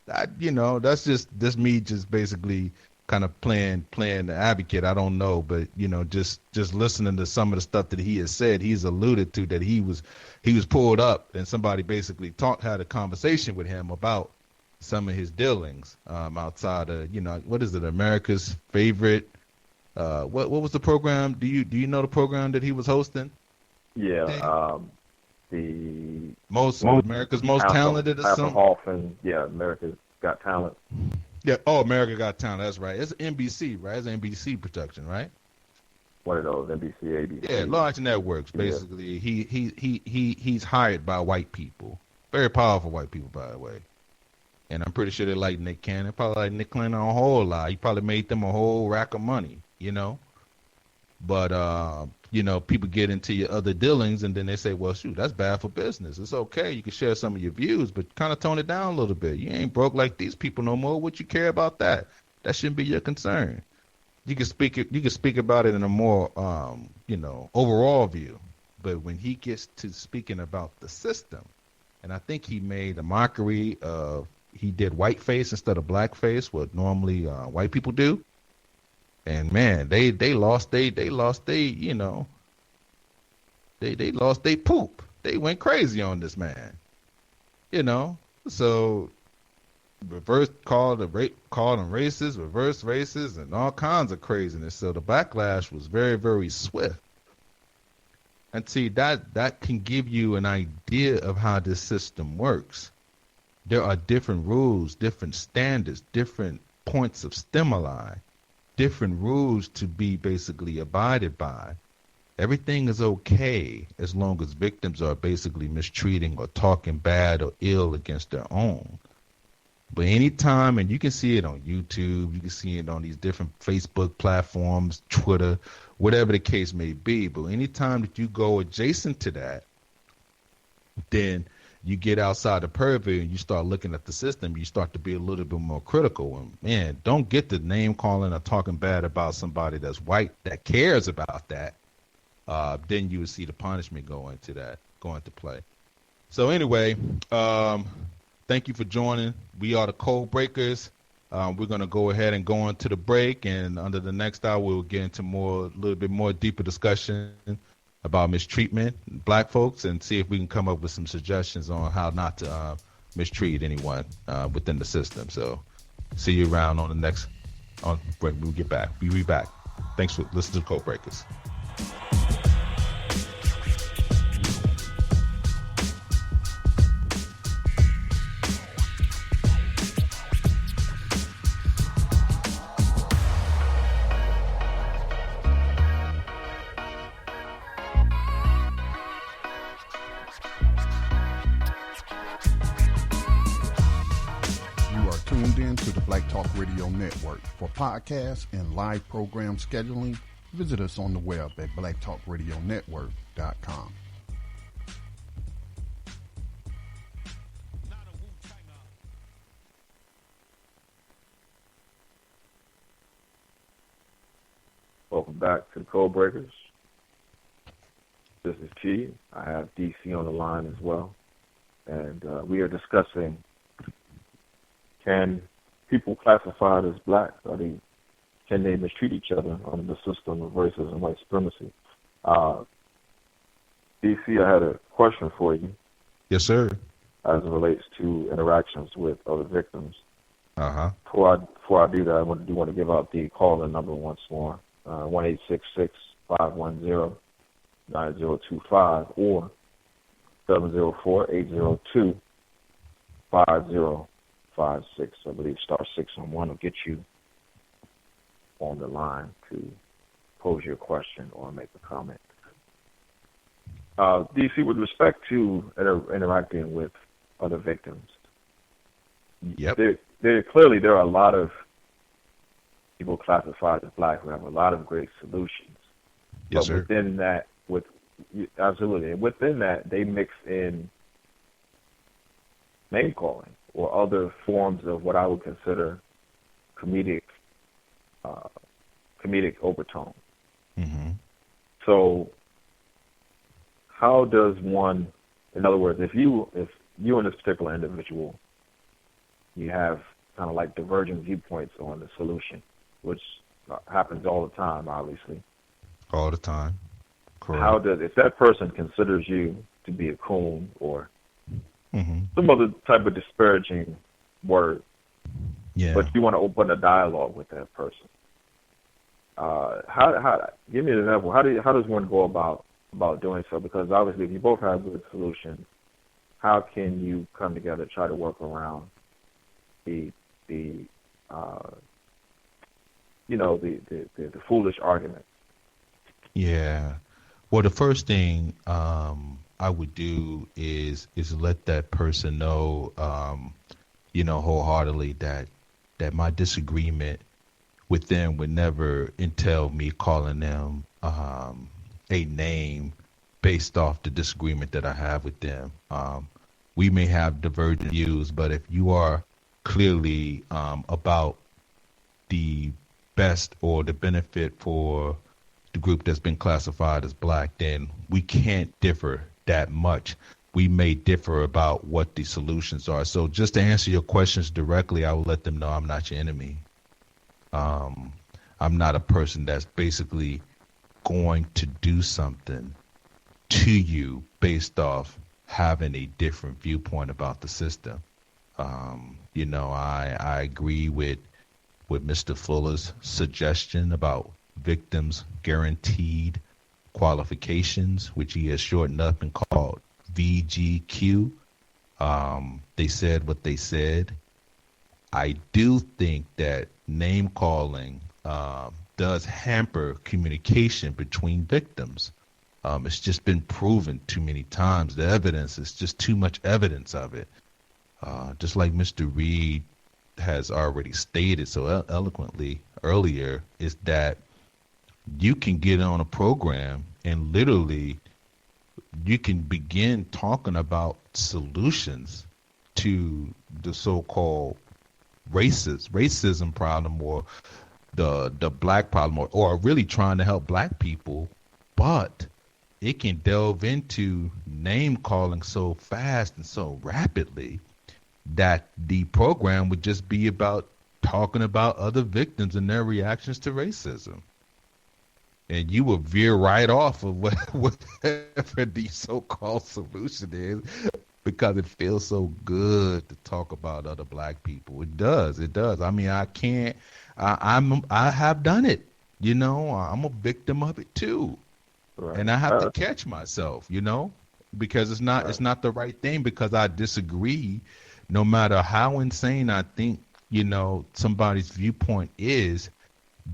That's just me just basically kind of playing the advocate. I don't know, but just listening to some of the stuff that he has said, he's alluded to that he was pulled up and somebody basically had a conversation with him about some of his dealings outside of what is it, America's Favorite? What was the program? Do you know the program that he was hosting? Yeah, the America's most talented or something. Hasselhoff, yeah, America's Got Talent. Yeah. Oh, America Got Talent. That's right. It's NBC, right? It's NBC production, right? One of those NBC, ABC. Yeah, large networks. Basically, he's hired by white people, very powerful white people, by the way. And I'm pretty sure they like Nick Cannon. Probably like Nick Cannon a whole lot. He probably made them a whole rack of money, you know. But people get into your other dealings, and then they say, well, shoot, that's bad for business. It's okay. You can share some of your views, but kind of tone it down a little bit. You ain't broke like these people no more. What you care about that? That shouldn't be your concern. You can speak about it in a more, overall view. But when he gets to speaking about the system, and I think he made a mockery of, he did whiteface instead of blackface, what normally white people do. And man, they lost they lost they poop. They went crazy on this man. So called them racist, reverse racist, and all kinds of craziness. So the backlash was very, very swift. And see, that can give you an idea of how this system works. There are different rules, different standards, different points of stimuli, different rules to be basically abided by. Everything is okay as long as victims are basically mistreating or talking bad or ill against their own. But anytime, and you can see it on YouTube, you can see it on these different Facebook platforms, Twitter, whatever the case may be, but anytime that you go adjacent to that, then you get outside the purview and you start looking at the system, you start to be a little bit more critical. And man, don't get the name calling or talking bad about somebody that's white that cares about that. Then you would see the punishment go into play. So anyway, thank you for joining. We are the Code Breakers. We're going to go ahead and go into the break, and under the next hour, we'll get into a little bit more deeper discussion about mistreatment, black folks, and see if we can come up with some suggestions on how not to mistreat anyone within the system. So see you around on the next break. We'll get back. We'll be back. Thanks for listening to Code Breakers. Network. For podcasts and live program scheduling, visit us on the web at blacktalkradionetwork.com. Welcome back to the Code Breakers. This is T. I have DC on the line as well. And we are discussing, can people classified as black, can they mistreat each other under the system of racism and white supremacy? DC, I had a question for you. Yes, sir. As it relates to interactions with other victims. Uh-huh. Before I do that, I want to give out the call-in number once more, 1-866-510-9025 or 704-802-5056. I believe *6 will get you on the line to pose your question or make a comment. DC, with respect to interacting with other victims, yep. There are a lot of people classified as black who have a lot of great solutions. Yes, sir. Within that, absolutely, and within that, they mix in name calling or other forms of what I would consider comedic overtone. Mm-hmm. So how does one, in other words, if you and this particular individual, you have kind of like divergent viewpoints on the solution, which happens all the time, obviously. All the time. Correct. If that person considers you to be a coon or mm-hmm. some other type of disparaging word, yeah, but you want to open a dialogue with that person, how give me an example. How does one go about about doing so, because obviously if you both have good solutions, how can you come together, try to work around the foolish argument? Yeah. Well, the first thing I would do is let that person know, wholeheartedly that my disagreement with them would never entail me calling them a name based off the disagreement that I have with them. We may have divergent views, but if you are clearly about the best or the benefit for the group that's been classified as black, then we can't differ that much. We may differ about what the solutions are. So just to answer your questions directly, I will let them know I'm not your enemy. I'm not a person that's basically going to do something to you based off having a different viewpoint about the system. I agree with Mr. Fuller's suggestion about victims guaranteed qualifications, which he has shortened up and called VGQ. They said what they said. I do think that name calling does hamper communication between victims. It's just been proven too many times. The evidence is just too much evidence of it. Just like Mr. Reed has already stated so eloquently earlier, is that you can get on a program and literally you can begin talking about solutions to the so-called racism problem, or the black problem, or really trying to help black people, but it can delve into name calling so fast and so rapidly that the program would just be about talking about other victims and their reactions to racism. And you will veer right off of whatever the so-called solution is, because it feels so good to talk about other black people. It does. I mean, I have done it. I'm a victim of it too. Right. And I have to catch myself, because it's not the right thing, because I disagree. No matter how insane I think, somebody's viewpoint is,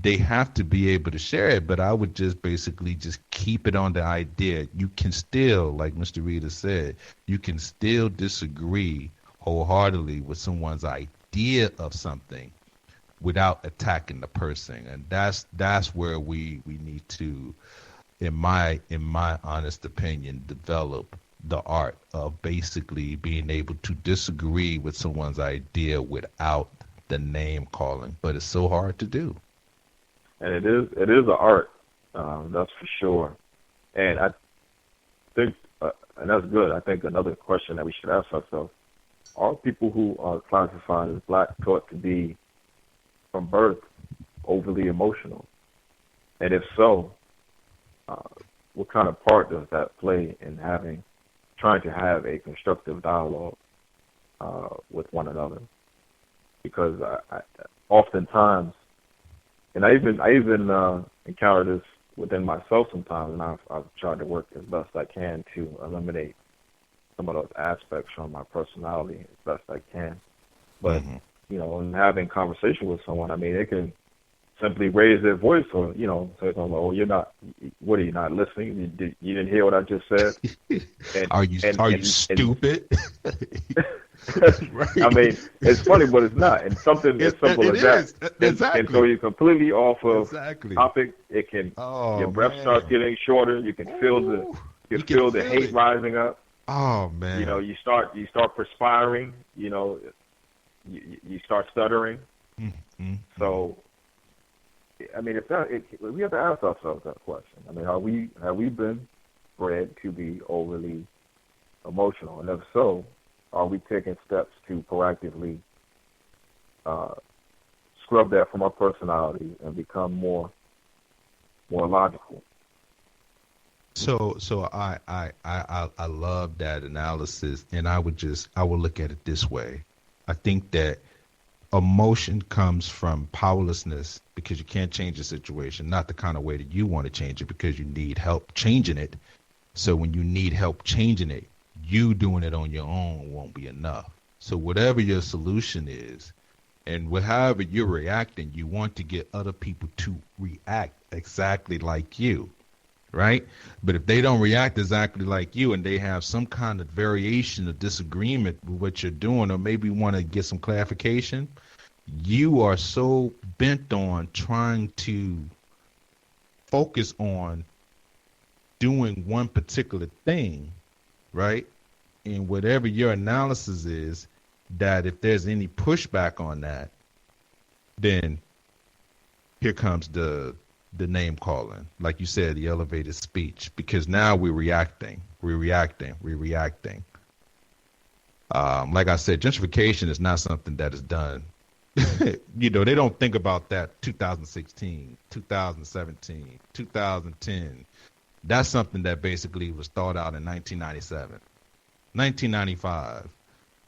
they have to be able to share it. But I would just basically just keep it on the idea. You can still, like Mr. Reeder said, you can still disagree wholeheartedly with someone's idea of something without attacking the person. And that's where we need to, in my honest opinion, develop the art of basically being able to disagree with someone's idea without the name calling. But it's so hard to do. And it is an art, that's for sure. And I think, and that's good, I think another question that we should ask ourselves, are people who are classified as black taught to be, from birth, overly emotional? And if so, what kind of part does that play in trying to have a constructive dialogue with one another? Because I oftentimes, and I even encounter this within myself sometimes, and I've tried to work as best I can to eliminate some of those aspects from my personality as best I can. But in having conversation with someone, I mean, they can simply raise their voice, or say something like, "Oh, what are you not listening? You didn't hear what I just said?" And, are you stupid? Right. I mean, it's funny, but it's not. And something as simple as that. Exactly. And so you're completely off of exactly. topic. It can your breath starts getting shorter. You can feel the hate rising up. Oh man. You start perspiring. You start stuttering. Mm-hmm. So, I mean, we have to ask ourselves that question. I mean, have we been bred to be overly emotional? And if so, are we taking steps to proactively scrub that from our personality and become more logical? So I love that analysis, and I would look at it this way. I think that emotion comes from powerlessness, because you can't change the situation, not the kind of way that you want to change it because you need help changing it. So when you need help changing it, you doing it on your own won't be enough. So whatever your solution is, and however you're reacting, you want to get other people to react exactly like you, right? But if they don't react exactly like you and they have some kind of variation or disagreement with what you're doing, or maybe want to get some clarification, you are so bent on trying to focus on doing one particular thing, right? And whatever your analysis is, that if there's any pushback on that, then here comes the name calling, like you said, the elevated speech, because now we're reacting. Like I said, gentrification is not something that is done. They don't think about that 2016, 2017, 2010. That's something that basically was thought out in 1997, 1995.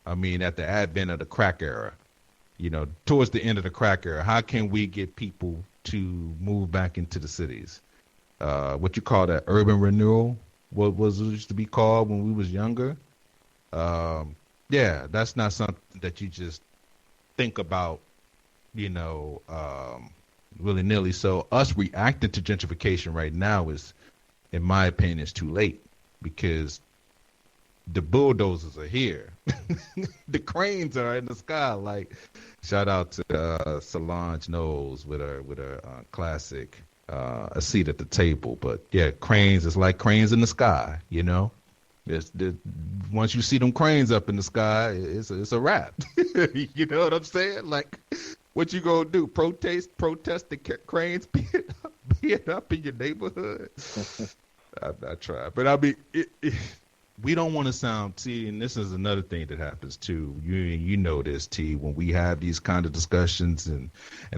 I mean, at the advent of the crack era, towards the end of the crack era, how can we get people to move back into the cities? What you call that, urban renewal? What was it used to be called when we was younger? Yeah, that's not something that you just think about, willy-nilly. So us reacting to gentrification right now is, in my opinion, is too late, because the bulldozers are here. The cranes are in the sky. Like, shout out to Solange Knowles with her classic A Seat at the Table. But yeah, cranes is like cranes in the sky. Once you see them cranes up in the sky, it's a wrap. You know what I'm saying? Like, what you gonna do? Protest the cranes being up in your neighborhood? I try, but I mean, we don't want to sound T, and this is another thing that happens too. You know this, T, when we have these kind of discussions, and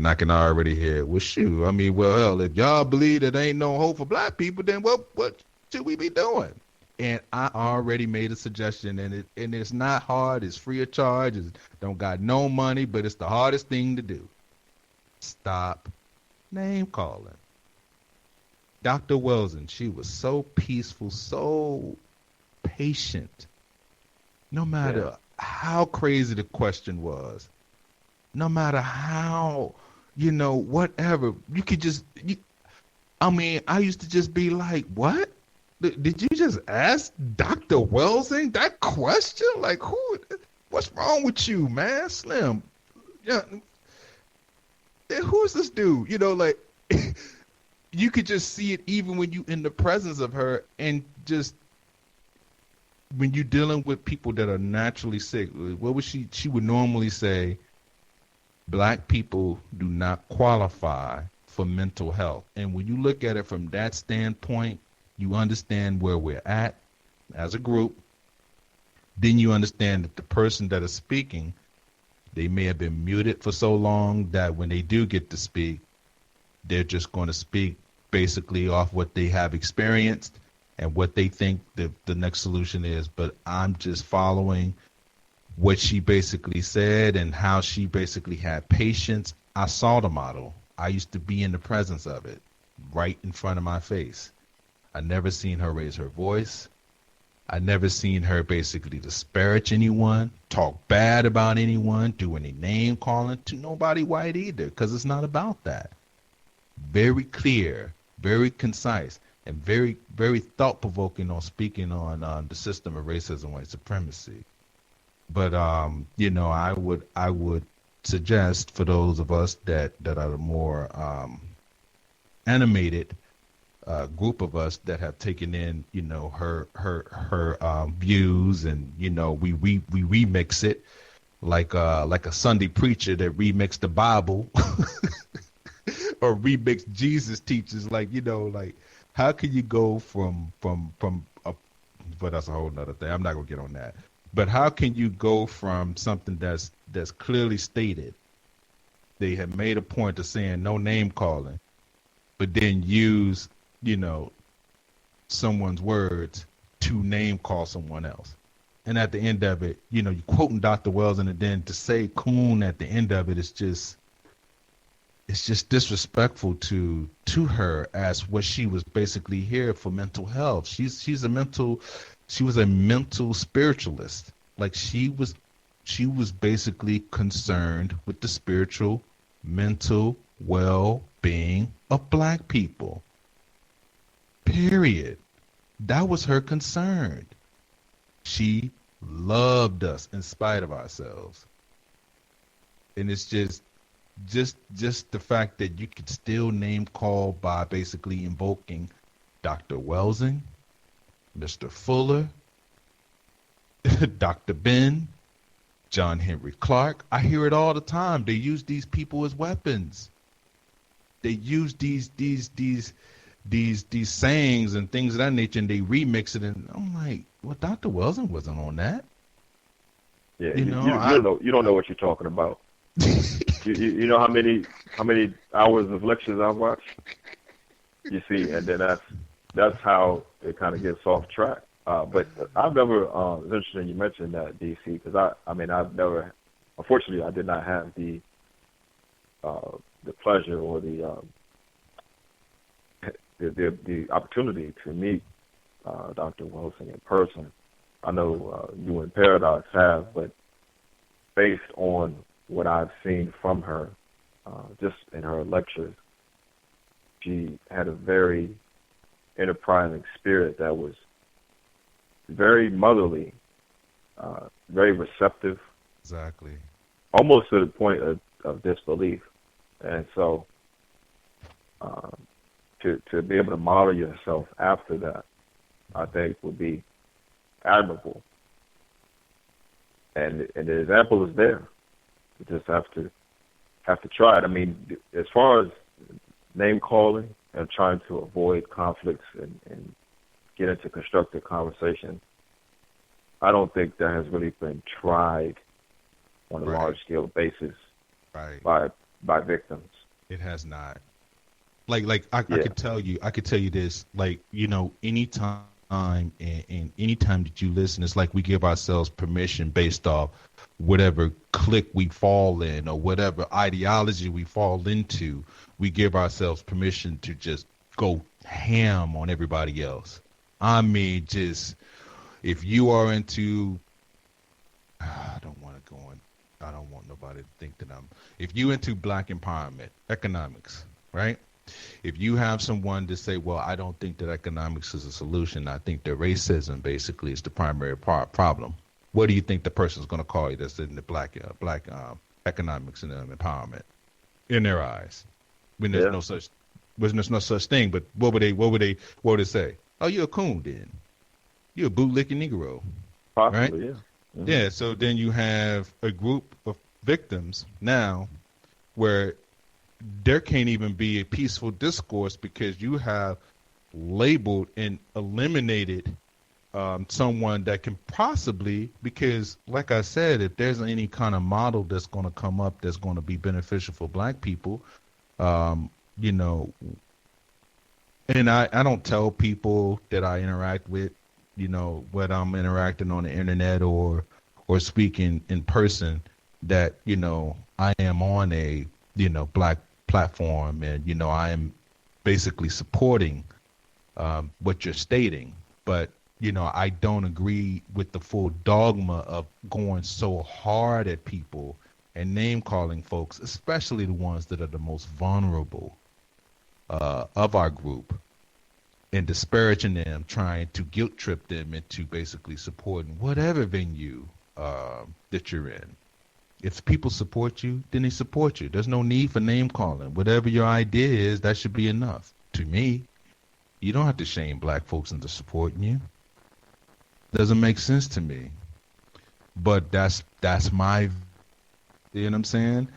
I can already hear, well, shoot, I mean, well, hell, if y'all believe that ain't no hope for black people, then what should we be doing? And I already made a suggestion, and it's not hard. It's free of charge. It don't got no money, but it's the hardest thing to do. Stop name calling. Dr. Welson, she was so peaceful, so patient. No matter how crazy the question was, no matter how, whatever, you could just, I used to just be like, what? Did you just ask Dr. Welson that question? Like, what's wrong with you, man? Slim. Yeah. Who is this dude? You could just see it even when you in the presence of her, and just when you're dealing with people that are naturally sick. What would she would normally say, black people do not qualify for mental health. And when you look at it from that standpoint, you understand where we're at as a group. Then you understand that the person that is speaking, they may have been muted for so long that when they do get to speak, they're just going to speak basically off what they have experienced and what they think the next solution is. But I'm just following what she basically said and how she basically had patience. I saw the model. I used to be in the presence of it right in front of my face. I never seen her raise her voice. I never seen her basically disparage anyone, talk bad about anyone, do any name calling to nobody white either, because it's not about that. Very clear, very concise, and very, very thought-provoking on speaking on the system of racism and white supremacy. But I would suggest for those of us that are the more animated group of us that have taken in, her views, and we remix it like a Sunday preacher that remixed the Bible or remixed Jesus teachers. Like how can you go from but that's a whole nother thing. I'm not gonna get on that. But how can you go from something that's clearly stated? They have made a point of saying no name calling, but then use someone's words to name call someone else. And at the end of it, you're quoting Dr. Wells, and then to say coon at the end of it is just, it's just disrespectful to her as what she was basically here for mental health. She was a mental spiritualist. Like she was basically concerned with the spiritual, mental well-being of black people. Period. That was her concern. She loved us in spite of ourselves. And it's just the fact that you could still name call by basically invoking Dr. Welsing, Mr. Fuller, Dr. Ben, John Henry Clark. I hear it all the time. They use these people as weapons. They use these sayings and things of that nature, and they remix it. And I'm like, well, Dr. Welsing wasn't on that. Yeah, you don't know what you're talking about. you know how many hours of lectures I've watched? You see, and then that's how it kind of gets off track. But I've never. It's interesting you mentioned that, DC, because I've never. Unfortunately, I did not have the pleasure or the opportunity to meet Dr. Welsing in person. I know you and Paradox have, but based on what I've seen from her, just in her lectures, she had a very enterprising spirit that was very motherly, very receptive. Exactly. Almost to the point of disbelief. And so to be able to model yourself after that, I think would be admirable. And the example is there. You just have to try it. I mean, as far as name calling and trying to avoid conflicts and get into constructive conversation, I don't think that has really been tried on a large scale basis by victims. It has not. I could tell you this, anytime and anytime that you listen, it's like we give ourselves permission based off whatever clique we fall in or whatever ideology we fall into. We give ourselves permission to just go ham on everybody else. I mean, just if you are into, I don't want to go in. I don't want nobody to think that if you into black empowerment, economics, right? If you have someone to say, well, I don't think that economics is a solution, I think that racism basically is the primary problem. What do you think the person's going to call you that's in the black economics and empowerment in their eyes? When there's no such thing. But what would they say? Oh, you're a coon then. You're a bootlicking Negro. Possibly, right? Yeah. Mm-hmm. Yeah, so then you have a group of victims now where there can't even be a peaceful discourse because you have labeled and eliminated someone that can possibly, because like I said, if there's any kind of model that's going to come up that's going to be beneficial for black people, and I don't tell people that I interact with, whether I'm interacting on the internet or speaking in person, that, I am on a, black platform and, I am basically supporting what you're stating. But, I don't agree with the full dogma of going so hard at people and name calling folks, especially the ones that are the most vulnerable of our group, and disparaging them, trying to guilt trip them into basically supporting whatever venue that you're in. If people support you, then they support you. There's no need for name calling. Whatever your idea is, that should be enough. To me, you don't have to shame black folks into supporting you. Doesn't make sense to me. But that's my, you know what I'm saying?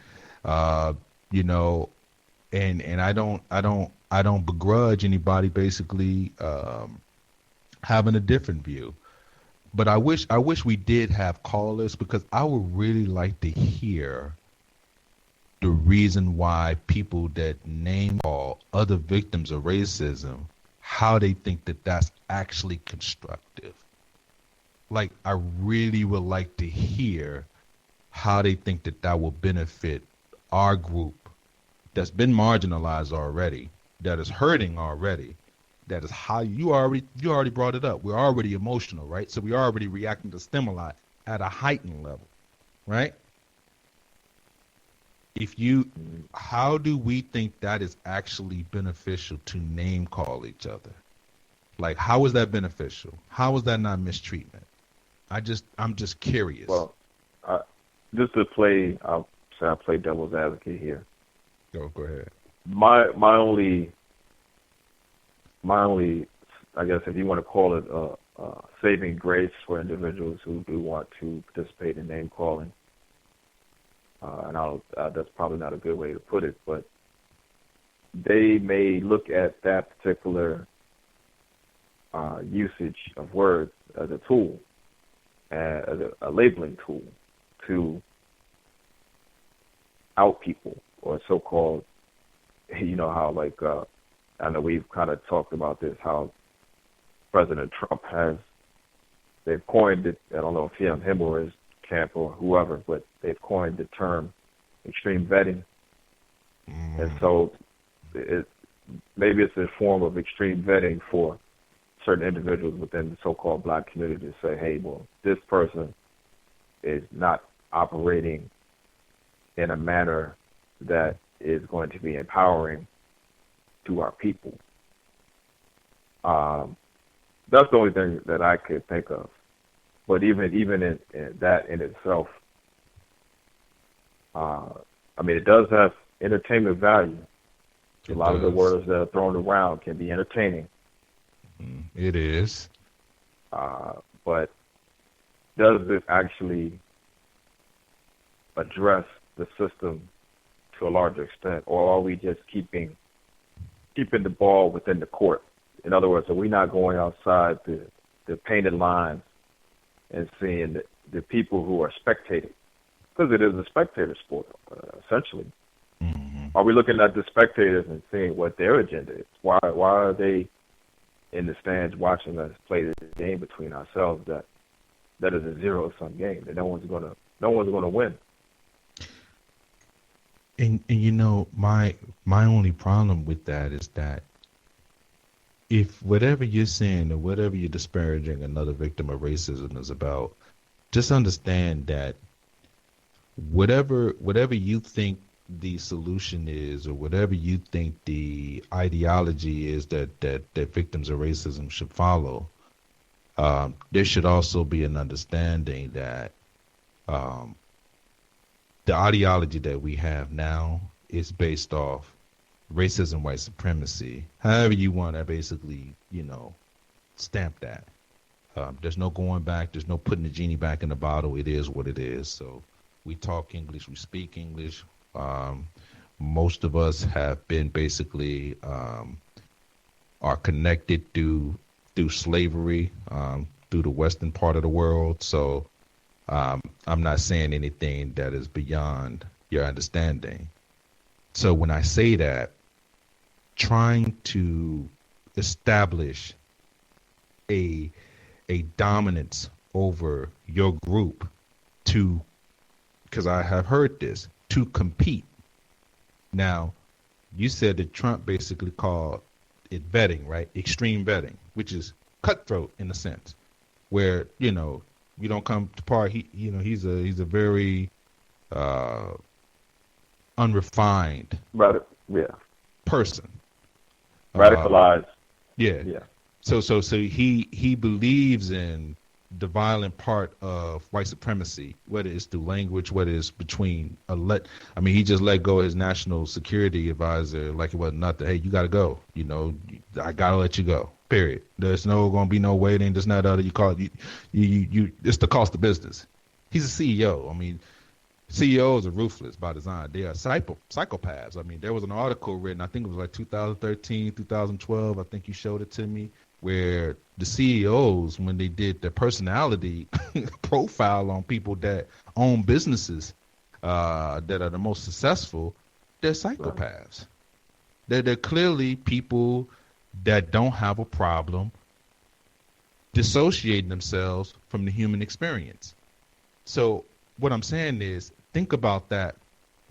And I don't begrudge anybody basically having a different view. But I wish we did have callers, because I would really like to hear the reason why people that name call other victims of racism, how they think that that's actually constructive. Like, I really would like to hear how they think that will benefit our group that's been marginalized already, that is hurting already, that is how you already brought it up. We're already emotional, right? So we're already reacting to stimuli at a heightened level, right? How do we think that is actually beneficial to name call each other? Like, how is that beneficial? How is that not mistreatment? I'm just curious. Well, just to play, I'll say I play devil's advocate here. Go ahead. My only, I guess, if you want to call it a saving grace for individuals who do want to participate in name calling, and that's probably not a good way to put it, but they may look at that particular usage of words as a tool, as a labeling tool to out people, or so-called, how, like, I know we've kind of talked about this, how President Trump they've coined it, I don't know if him or his camp or whoever, but they've coined the term extreme vetting. And so maybe it's a form of extreme vetting for certain individuals within the so-called black community to say, hey, well, this person is not operating in a manner that is going to be empowering to our people. That's the only thing that I could think of. But even in that in itself, it does have entertainment value. A lot of the words that are thrown around can be entertaining. It is. But does it actually address the system to a larger extent, or are we just keeping the ball within the court? In other words, are we not going outside the painted lines and seeing the people who are spectating? Because it is a spectator sport, essentially. Mm-hmm. Are we looking at the spectators and seeing what their agenda is? Why are they in the stands watching us play this game between ourselves that is a zero-sum game that no one's gonna win? And my only problem with that is that if whatever you're saying or whatever you're disparaging another victim of racism is about, just understand that whatever you think the solution is, or whatever you think the ideology is that victims of racism should follow, there should also be an understanding that the ideology that we have now is based off racism, white supremacy, however you want to basically, stamp that. There's no going back. There's no putting the genie back in the bottle. It is what it is. So we talk English. We speak English. Most of us have been basically are connected through slavery, through the western part of the world. So I'm not saying anything that is beyond your understanding. So when I say that, trying to establish a dominance over your group because I have heard this, to compete. Now, you said that Trump basically called it vetting, right? Extreme vetting, which is cutthroat in a sense, where, you don't come to part. He's a very unrefined person. Radicalized. Yeah. So he believes in the violent part of white supremacy, whether it's through language, whether it's between he just let go of his national security advisor like it was nothing. Hey, you got to go. I got to let you go. Period. There's going to be no waiting. There's not other. You call it. You. It's the cost of business. He's a CEO. CEOs are ruthless by design. They are psychopaths. There was an article written, I think it was like 2013, 2012. I think you showed it to me, where the CEOs, when they did their personality profile on people that own businesses that are the most successful, they're psychopaths. They're clearly people that don't have a problem dissociating themselves from the human experience. So what I'm saying is, think about that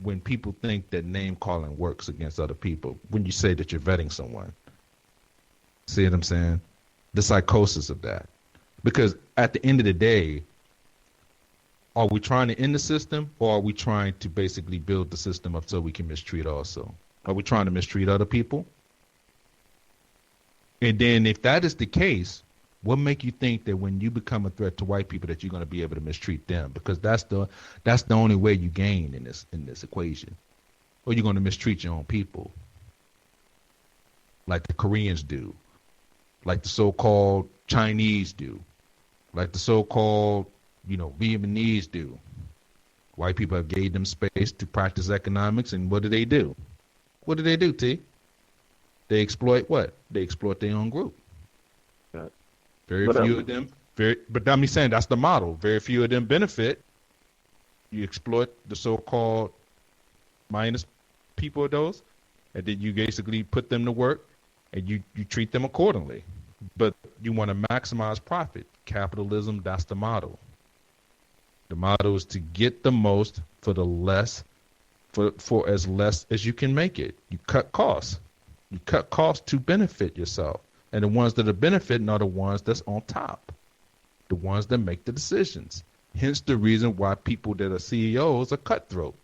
when people think that name calling works against other people, when you say that you're vetting someone. See what I'm saying? The psychosis of that. Because at the end of the day, are we trying to end the system, or are we trying to basically build the system up so we can mistreat also? Are we trying to mistreat other people? And then if that is the case, what make you think that when you become a threat to white people that you're going to be able to mistreat them? Because that's the only way you gain in this equation. Or you're going to mistreat your own people, like the Koreans do, like the so-called Chinese do, like the so-called Vietnamese do. White people have gave them space to practice economics, and what do? What do, T? They exploit what? They exploit their own group. Very few of them. But I'm saying that's the model. Very few of them benefit. You exploit the so-called minus people of those, and then you basically put them to work, and you treat them accordingly. But you want to maximize profit. Capitalism, that's the model. The model is to get the most for the less, for as less as you can make it. You cut costs. You cut costs to benefit yourself. And the ones that are benefiting are the ones that's on top, the ones that make the decisions. Hence the reason why people that are CEOs are cutthroat.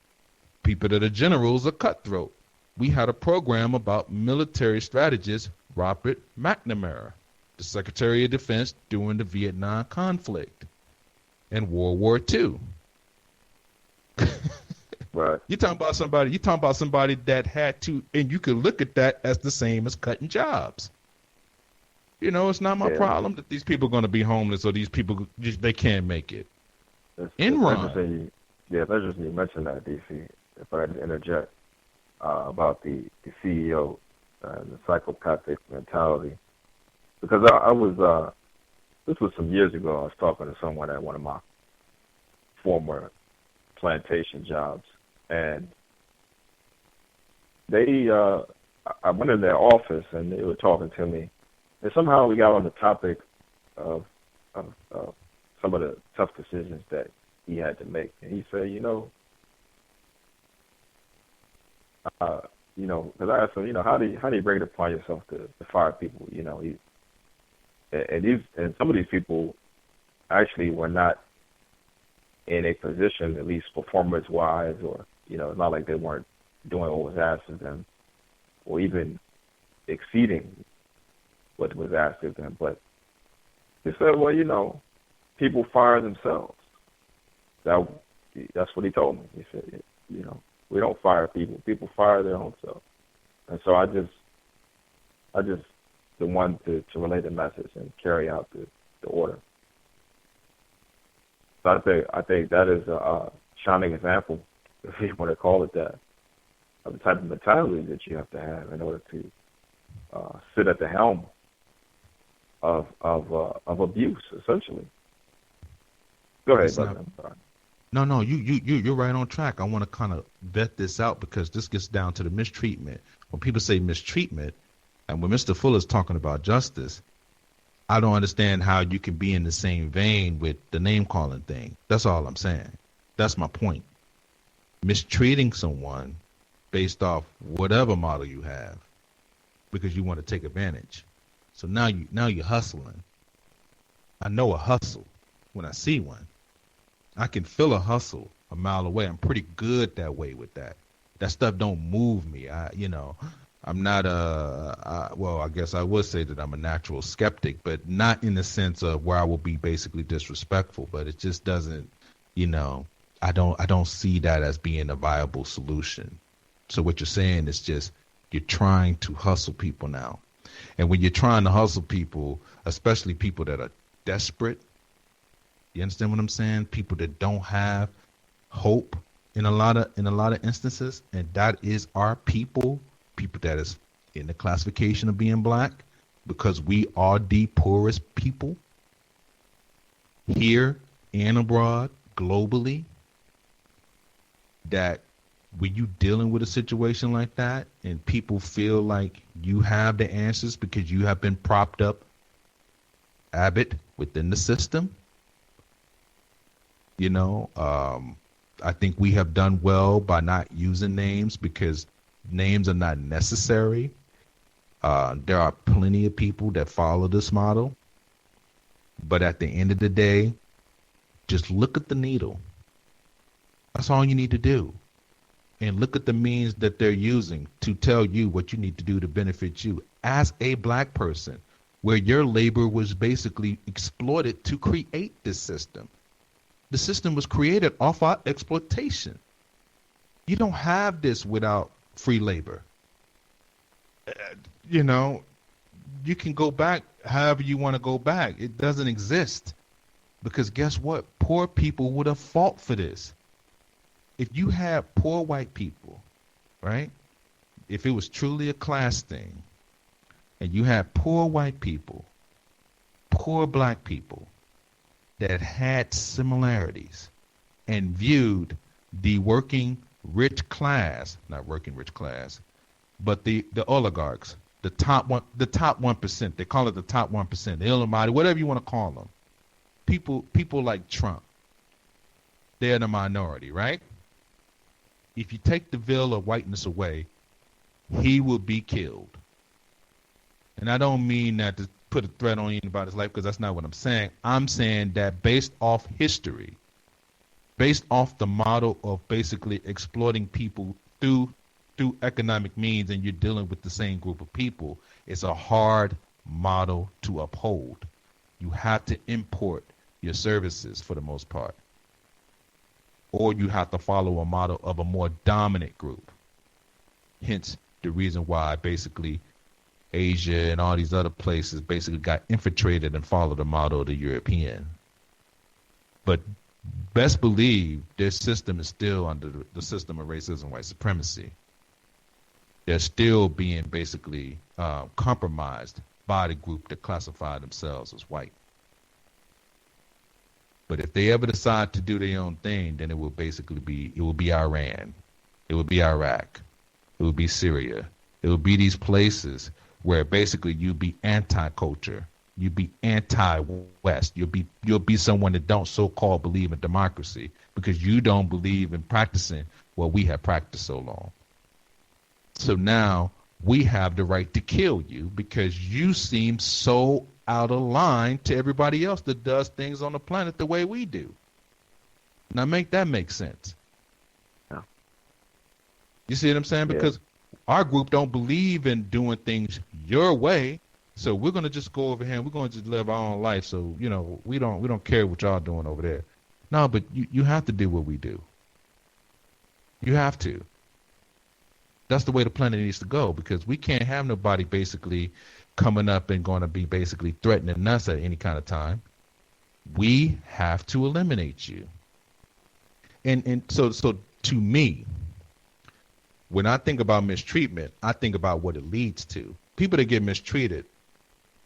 People that are generals are cutthroat. We had a program about military strategist Robert McNamara, the Secretary of Defense during the Vietnam conflict and World War II. Right. You're talking about somebody that had to, and you could look at that as the same as cutting jobs. It's not my problem that these people are going to be homeless or these people, they can't make it. Enron. It's interesting you mentioned that, DC, if I had to interject, about the CEO and the psychopathic mentality. Because I was, this was some years ago, I was talking to someone at one of my former plantation jobs, and I went in their office and they were talking to me. And somehow we got on the topic of some of the tough decisions that he had to make. And he said, because I asked him, how do you bring it upon yourself to fire people? And some of these people actually were not in a position, at least performance-wise, or it's not like they weren't doing what was asked of them, or even exceeding what was asked of them. But he said, well, people fire themselves. That's what he told me. He said, we don't fire people. People fire their own self. And so I just the one to relay the message and carry out the order. So I think that is a shining example, if you want to call it that, of the type of mentality that you have to have in order to sit at the helm of abuse, essentially. Go ahead, brother. I'm sorry. No, you're right on track. I want to kind of vet this out because this gets down to the mistreatment. When people say mistreatment, and when Mr. Fuller's talking about justice, I don't understand how you can be in the same vein with the name calling thing. That's all I'm saying. That's my point. Mistreating someone based off whatever model you have because you want to take advantage. So now you're hustling. I know a hustle when I see one. I can feel a hustle a mile away. I'm pretty good that way with that. That stuff don't move me. I'm not I guess I would say that I'm a natural skeptic, but not in the sense of where I will be basically disrespectful, but it just doesn't, I don't see that as being a viable solution. So what you're saying is just you're trying to hustle people now. And when you're trying to hustle people, especially people that are desperate, you understand what I'm saying? People that don't have hope in a lot of instances, and that is our people that is in the classification of being black, because we are the poorest people here and abroad, globally, that when you dealing with a situation like that and people feel like you have the answers because you have been propped up, Abbott, within the system, I think we have done well by not using names because names are not necessary. There are plenty of people that follow this model. But at the end of the day, just look at the needle. That's all you need to do. And look at the means that they're using to tell you what you need to do to benefit you as a black person, where your labor was basically exploited to create this system. The system was created off our exploitation. You don't have this without free labor. You know, you can go back however you want to go back. It doesn't exist. Because guess what? Poor people would have fought for this. If you had poor white people, right? If it was truly a class thing, and you had poor white people, poor black people that had similarities and viewed the working rich class, not working rich class, but the oligarchs, the top 1%, they call it the top 1%, the Illuminati, whatever you want to call them. People like Trump, they're the minority, right? If you take the veil of whiteness away, he will be killed. And I don't mean that to put a threat on anybody's life, because that's not what I'm saying. I'm saying that based off history, based off the model of basically exploiting people through economic means, and you're dealing with the same group of people, it's a hard model to uphold. You have to import your services for the most part. Or you have to follow a model of a more dominant group. Hence the reason why basically Asia and all these other places basically got infiltrated and followed the model of the European. But best believe their system is still under the system of racism, white supremacy. They're still being basically compromised by the group that classify themselves as white. But if they ever decide to do their own thing, then it will basically be, it will be Iran, it will be Iraq, it will be Syria, it will be these places where basically you'll be anti-culture, you'll be anti-West, you'll be someone that don't so-called believe in democracy because you don't believe in practicing what we have practiced so long. So now we have the right to kill you because you seem so out of line to everybody else that does things on the planet the way we do. Now make that make sense. Yeah. You see what I'm saying? Because our group don't believe in doing things your way. So we're going to just go over here and we're going to just live our own life. So, you know, we don't care what y'all doing over there. No, but you have to do what we do. You have to. That's the way the planet needs to go, because we can't have nobody basically coming up and going to be basically threatening us at any kind of time. We have to eliminate you. And so to me, when I think about mistreatment, I think about what it leads to. People that get mistreated,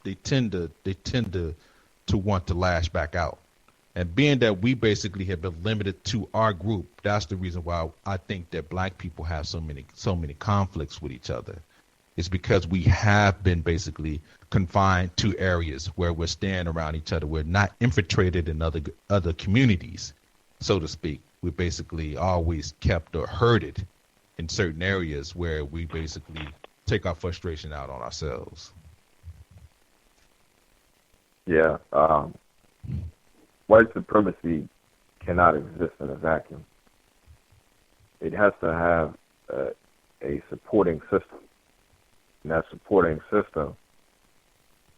they tend to want to lash back out. And being that we basically have been limited to our group, that's the reason why I think that black people have so many conflicts with each other. It's because we have been basically confined to areas where we're staying around each other. We're not infiltrated in other communities, so to speak. We're basically always kept or herded in certain areas where we basically take our frustration out on ourselves. Yeah. White supremacy cannot exist in a vacuum. It has to have a supporting system. And that supporting system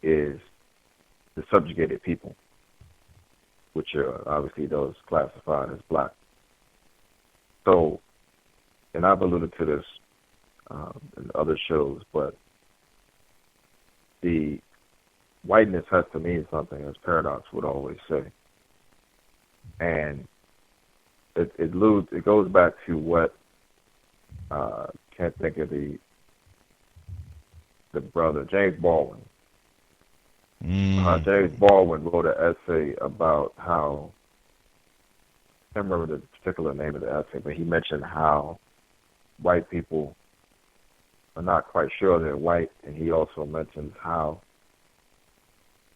is the subjugated people, which are obviously those classified as black. So, and I've alluded to this in other shows, but the whiteness has to mean something, as Paradox would always say. And it goes back to what can't think of the brother James Baldwin. James Baldwin wrote an essay about how, I can't remember the particular name of the essay, but he mentioned how white people are not quite sure they're white, and he also mentions how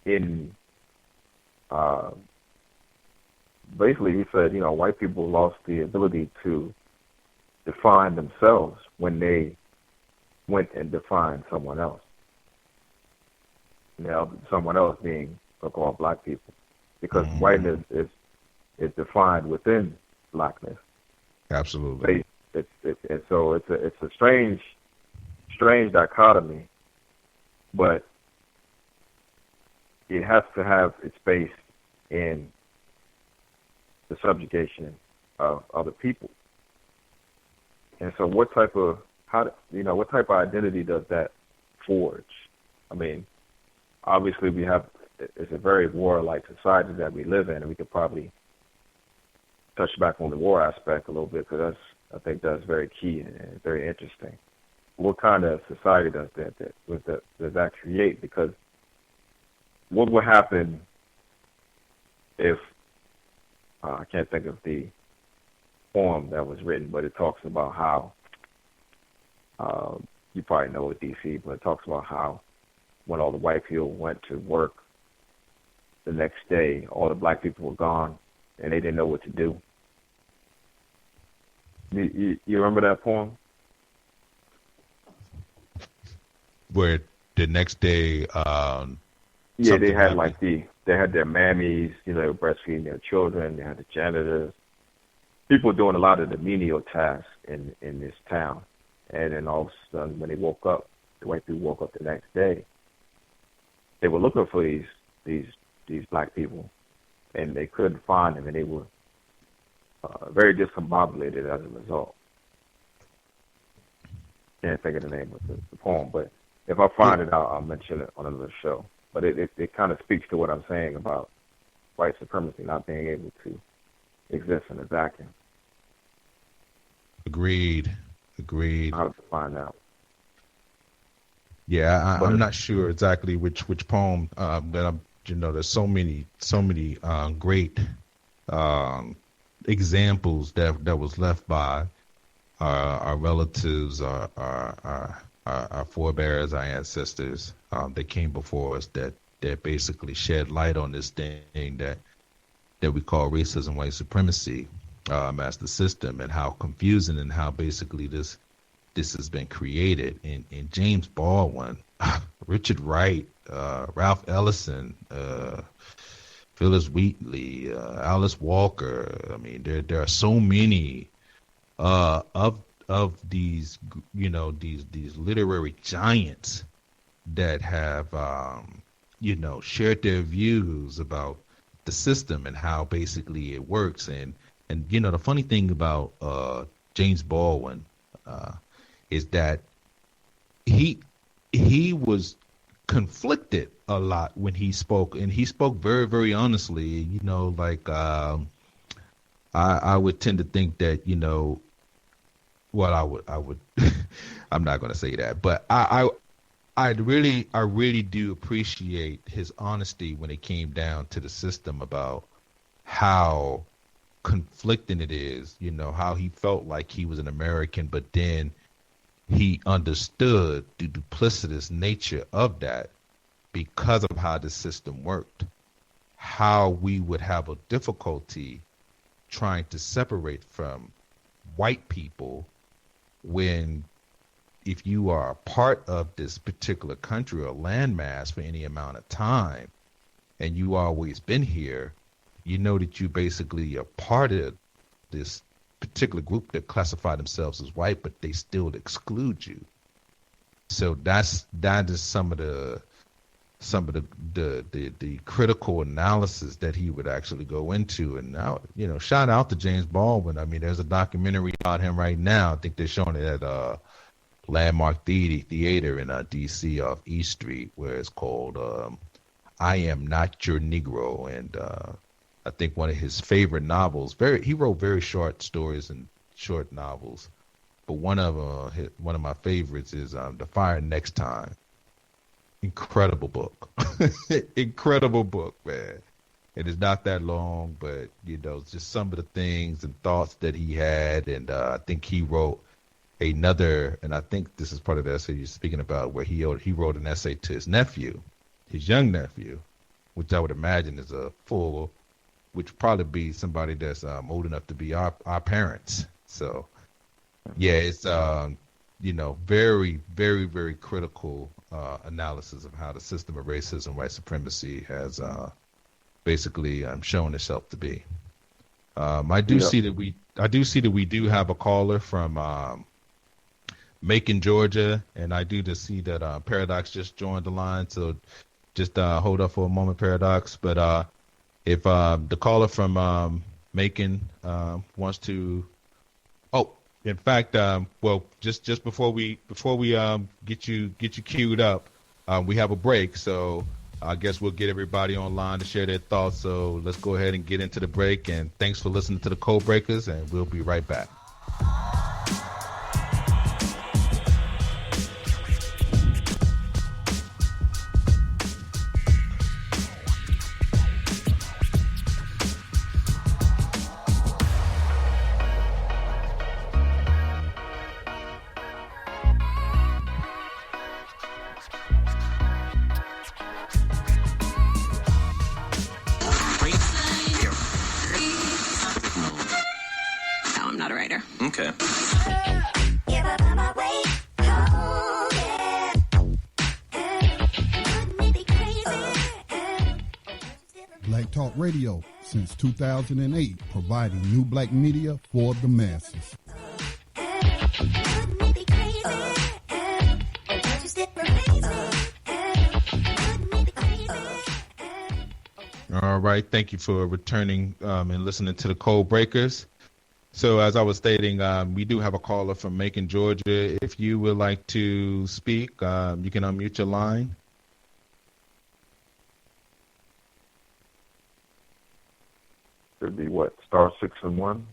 in basically he said, white people lost the ability to define themselves when they went and defined someone else. Now, someone else being so-called black people, because whiteness is defined within blackness. Absolutely. And so it's a strange dichotomy, but it has to have its base in the subjugation of other people. And so what type of identity does that forge? I mean, obviously it's a very warlike society that we live in, and we could probably touch back on the war aspect a little bit, because I think that's very key and very interesting. What kind of society does that create? Because what would happen if I can't think of the poem that was written, but it talks about how you probably know it, DC, but it talks about how when all the white people went to work the next day, all the black people were gone and they didn't know what to do. You remember that poem? Where the next day, they had happened. They had their mammies, they were breastfeeding their children. They had the janitors, people doing a lot of the menial tasks in this town. And then all of a sudden, when they woke up, the white people woke up the next day. They were looking for these black people, and they couldn't find them, and they were very discombobulated as a result. Can't think of the name of the poem, but if I find it out, I'll mention it on another show. But it kind of speaks to what I'm saying about white supremacy not being able to exist in a vacuum. Agreed. How to find out? Yeah, I'm not sure exactly which poem that I'm. There's so many great examples that was left by our relatives, our forebears, our ancestors that came before us that basically shed light on this thing that we call racism, white supremacy as the system, and how confusing and how basically this has been created. In James Baldwin, Richard Wright, Ralph Ellison, Phyllis Wheatley, Alice Walker. I mean, there are so many of these these literary giants that have shared their views about the system and how basically it works. And the funny thing about James Baldwin is that he was conflicted a lot when he spoke, and he spoke very, very honestly. I would tend to think that I would I'm not going to say that, but I really do appreciate his honesty when it came down to the system about how conflicting it is, how he felt like he was an American, but then he understood the duplicitous nature of that because of how the system worked, how we would have a difficulty trying to separate from white people when, if you are a part of this particular country or landmass for any amount of time and you always been here, that you basically are part of this particular group that classify themselves as white, but they still exclude you. So that is some of the critical analysis that he would actually go into. And now, shout out to James Baldwin. I mean, there's a documentary about him right now. I think they're showing it at Landmark Theater in DC off East Street, where it's called I Am Not Your Negro. And I think one of his favorite novels, he wrote very short stories and short novels, but one of my favorites is The Fire Next Time. Incredible book. Incredible book, man. And it's not that long, but just some of the things and thoughts that he had. And I think he wrote another, and I think this is part of the essay you're speaking about, where he wrote an essay to his young nephew, which I would imagine is a full which would probably be somebody that's old enough to be our parents. So, yeah, it's very, very, very critical analysis of how the system of racism, white supremacy has basically shown itself to be. I do see that we do have a caller from Macon, Georgia, and I do just see that Paradox just joined the line. So just hold up for a moment, Paradox. But if the caller from Macon wants to, in fact, well, just before we get you queued up, we have a break. So I guess we'll get everybody online to share their thoughts. So let's go ahead and get into the break. And thanks for listening to the Code Breakers, and we'll be right back. Okay. Black Talk Radio since 2008, providing new black media for the masses. All right. Thank you for returning and listening to the Code Breakers. So as I was stating, we do have a caller from Macon, Georgia. If you would like to speak, you can unmute your line. Should be what? Star 6 and 1?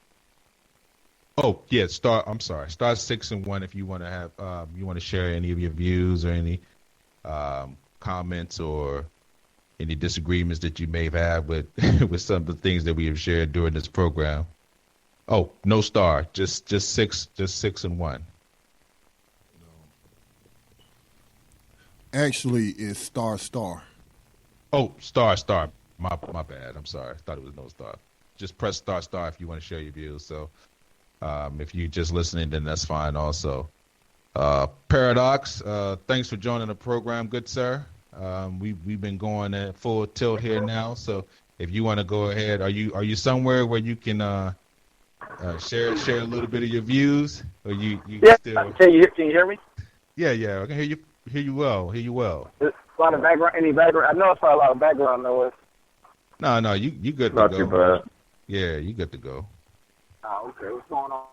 Oh, yeah, star 6 and 1 if you want to have you want to share any of your views or any comments or any disagreements that you may have had with with some of the things that we have shared during this program. Oh, no star, just 6 and 1. Actually, it's star. Oh, star. My bad. I'm sorry. I thought it was no star. Just press star if you want to share your views. So if you're just listening, then that's fine also. Paradox, thanks for joining the program, good sir. We've been going at full tilt here now. So if you want to go ahead, are you somewhere where you can share a little bit of your views, or you still? Can you hear me? Yeah, I can hear you well. There's a lot of background. Any background? I know it's probably a lot of background noise. No, you good to Not go. too bad. Yeah, you good to go. Oh, okay. What's going on?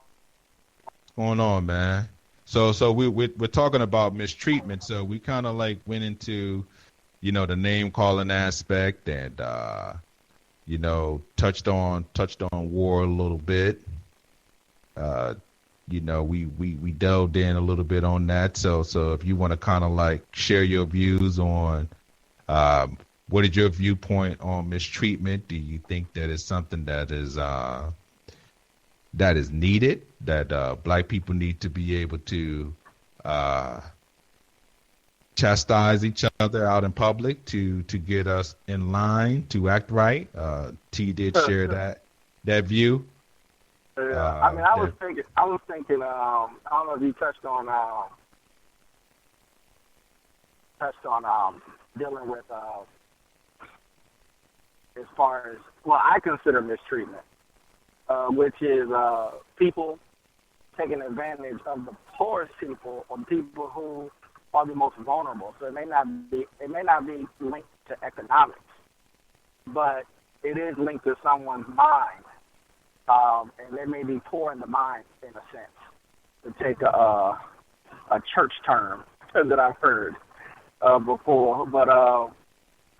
What's going on, man? So we're talking about mistreatment. So we kind of like went into, the name calling aspect and touched on war a little bit. We delved in a little bit on that. So if you want to kind of like share your views on what is your viewpoint on mistreatment? Do you think that is something that is needed, that black people need to be able to chastise each other out in public to get us in line to act right? T did share that view. I was thinking. I don't know if you touched on dealing with as far as I consider mistreatment, which is people taking advantage of the poorest people or people who are the most vulnerable. So it may not be linked to economics, but it is linked to someone's mind, and they may be poor in the mind in a sense, to take a church term that I've heard before. But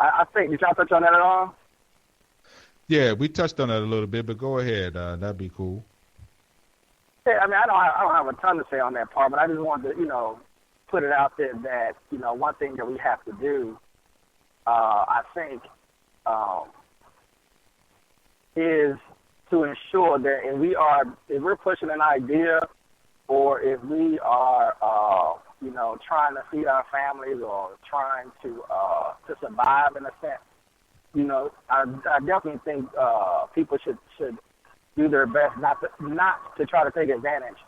I think, did y'all touch on that at all? Yeah, we touched on that a little bit, but go ahead. That'd be cool. Yeah, I don't have a ton to say on that part, but I just wanted to, put it out there that, one thing that we have to do, I think, is to ensure that if we're pushing an idea, or if we are, trying to feed our families or trying to survive in a sense, I definitely think people should do their best not to try to take advantage,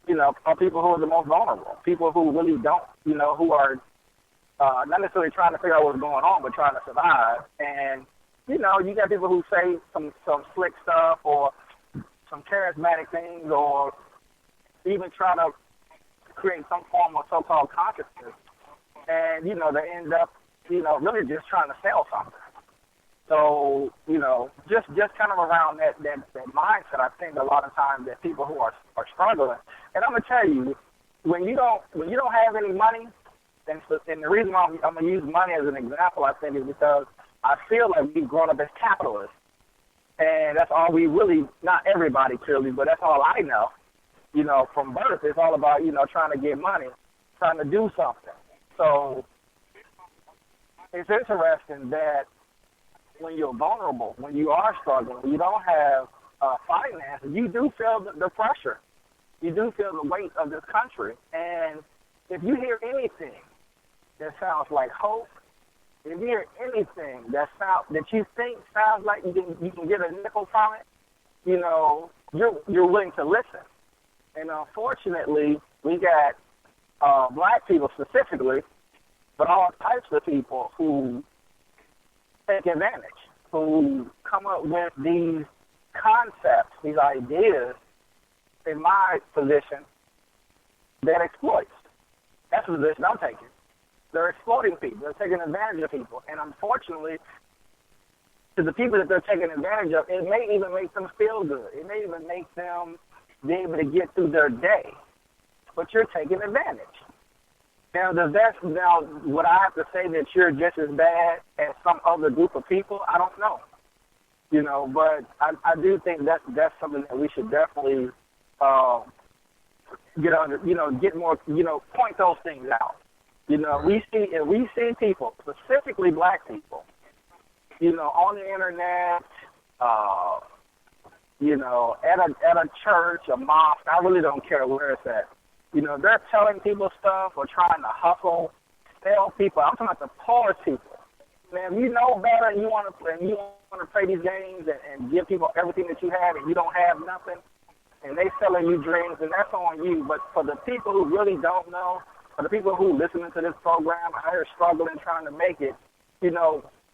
of people who are the most vulnerable, people who really don't, who are not necessarily trying to figure out what's going on, but trying to survive. And, you got people who say some slick stuff or some charismatic things or even try to create some form of so-called consciousness. And, they end up, really just trying to sell something. So, just kind of around that mindset, I think a lot of times that people who are struggling, and I'm gonna tell you, when you don't have any money, and the reason why I'm gonna use money as an example, I think, is because I feel like we've grown up as capitalists, and that's all we really, not everybody clearly, but that's all I know. From birth, it's all about trying to get money, trying to do something. So it's interesting that when you're vulnerable, when you are struggling, when you don't have finances, you do feel the pressure. You do feel the weight of this country. And if you hear anything that sounds like hope, if you hear anything that you think sounds like you can get a nickel from it, you're willing to listen. And unfortunately, we got black people specifically, but all types of people who take advantage, who come up with these concepts, these ideas, in my position, that exploits. That's the position I'm taking. They're exploiting people. They're taking advantage of people. And unfortunately, to the people that they're taking advantage of, it may even make them feel good. It may even make them be able to get through their day. But you're taking advantage. Now, would I have to say that you're just as bad as some other group of people? I don't know. But I do think that's something that we should definitely get under, get more, point those things out. We see people, specifically black people, on the internet, at a church, a mosque. I really don't care where it's at. They're telling people stuff or trying to hustle, sell people. I'm talking about the poor people. Man, if you know better and you want to play these games and give people everything that you have and you don't have nothing, and they selling you dreams, and that's on you. But for the people who really don't know, for the people who listening to this program, out here struggling, trying to make it,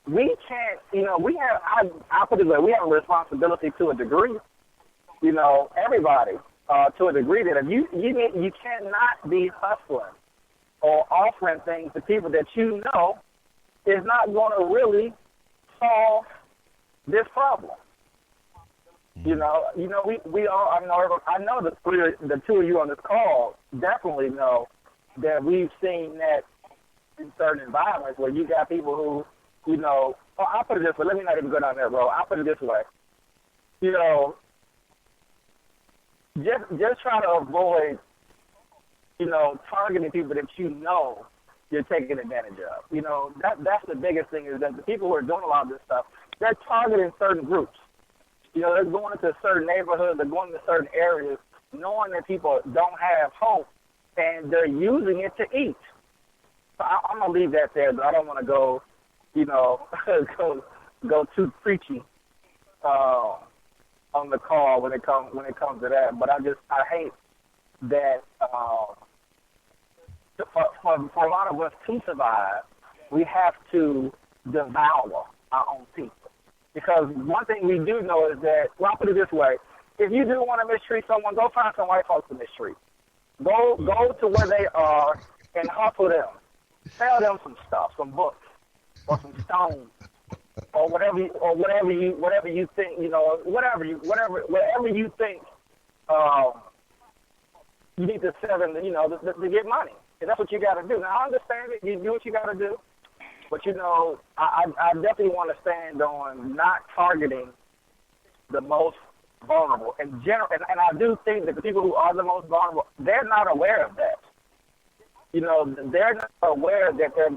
we can't, I'll put it this way, we have a responsibility to a degree, everybody, to a degree that if you cannot be hustling or offering things to people that is not going to really solve this problem. We all, I know the two of you on this call definitely know that we've seen that in certain environments where you got people who, I'll put it this way, let me not even go down that road. I'll put it this way. Just try to avoid, targeting people that you're taking advantage of. That's the biggest thing, is that the people who are doing a lot of this stuff, they're targeting certain groups. They're going into certain neighborhoods, they're going into certain areas, knowing that people don't have hope, and they're using it to eat. So I'm going to leave that there, but I don't want to go, go too preachy on the call when it comes to that. But I hate that for a lot of us to survive, we have to devour our own people. Because one thing we do know is that, well, I'll put it this way, if you do want to mistreat someone, go find some white folks to mistreat. Go to where they are and hustle them. Sell them some stuff, some books, or some stones, or whatever you think, whatever you think you need to sell them, to get money. And that's what you got to do. Now, I understand it. You do what you got to do. But, I definitely want to stand on not targeting the most vulnerable. And I do think that the people who are the most vulnerable, they're not aware of that. They're not aware that they're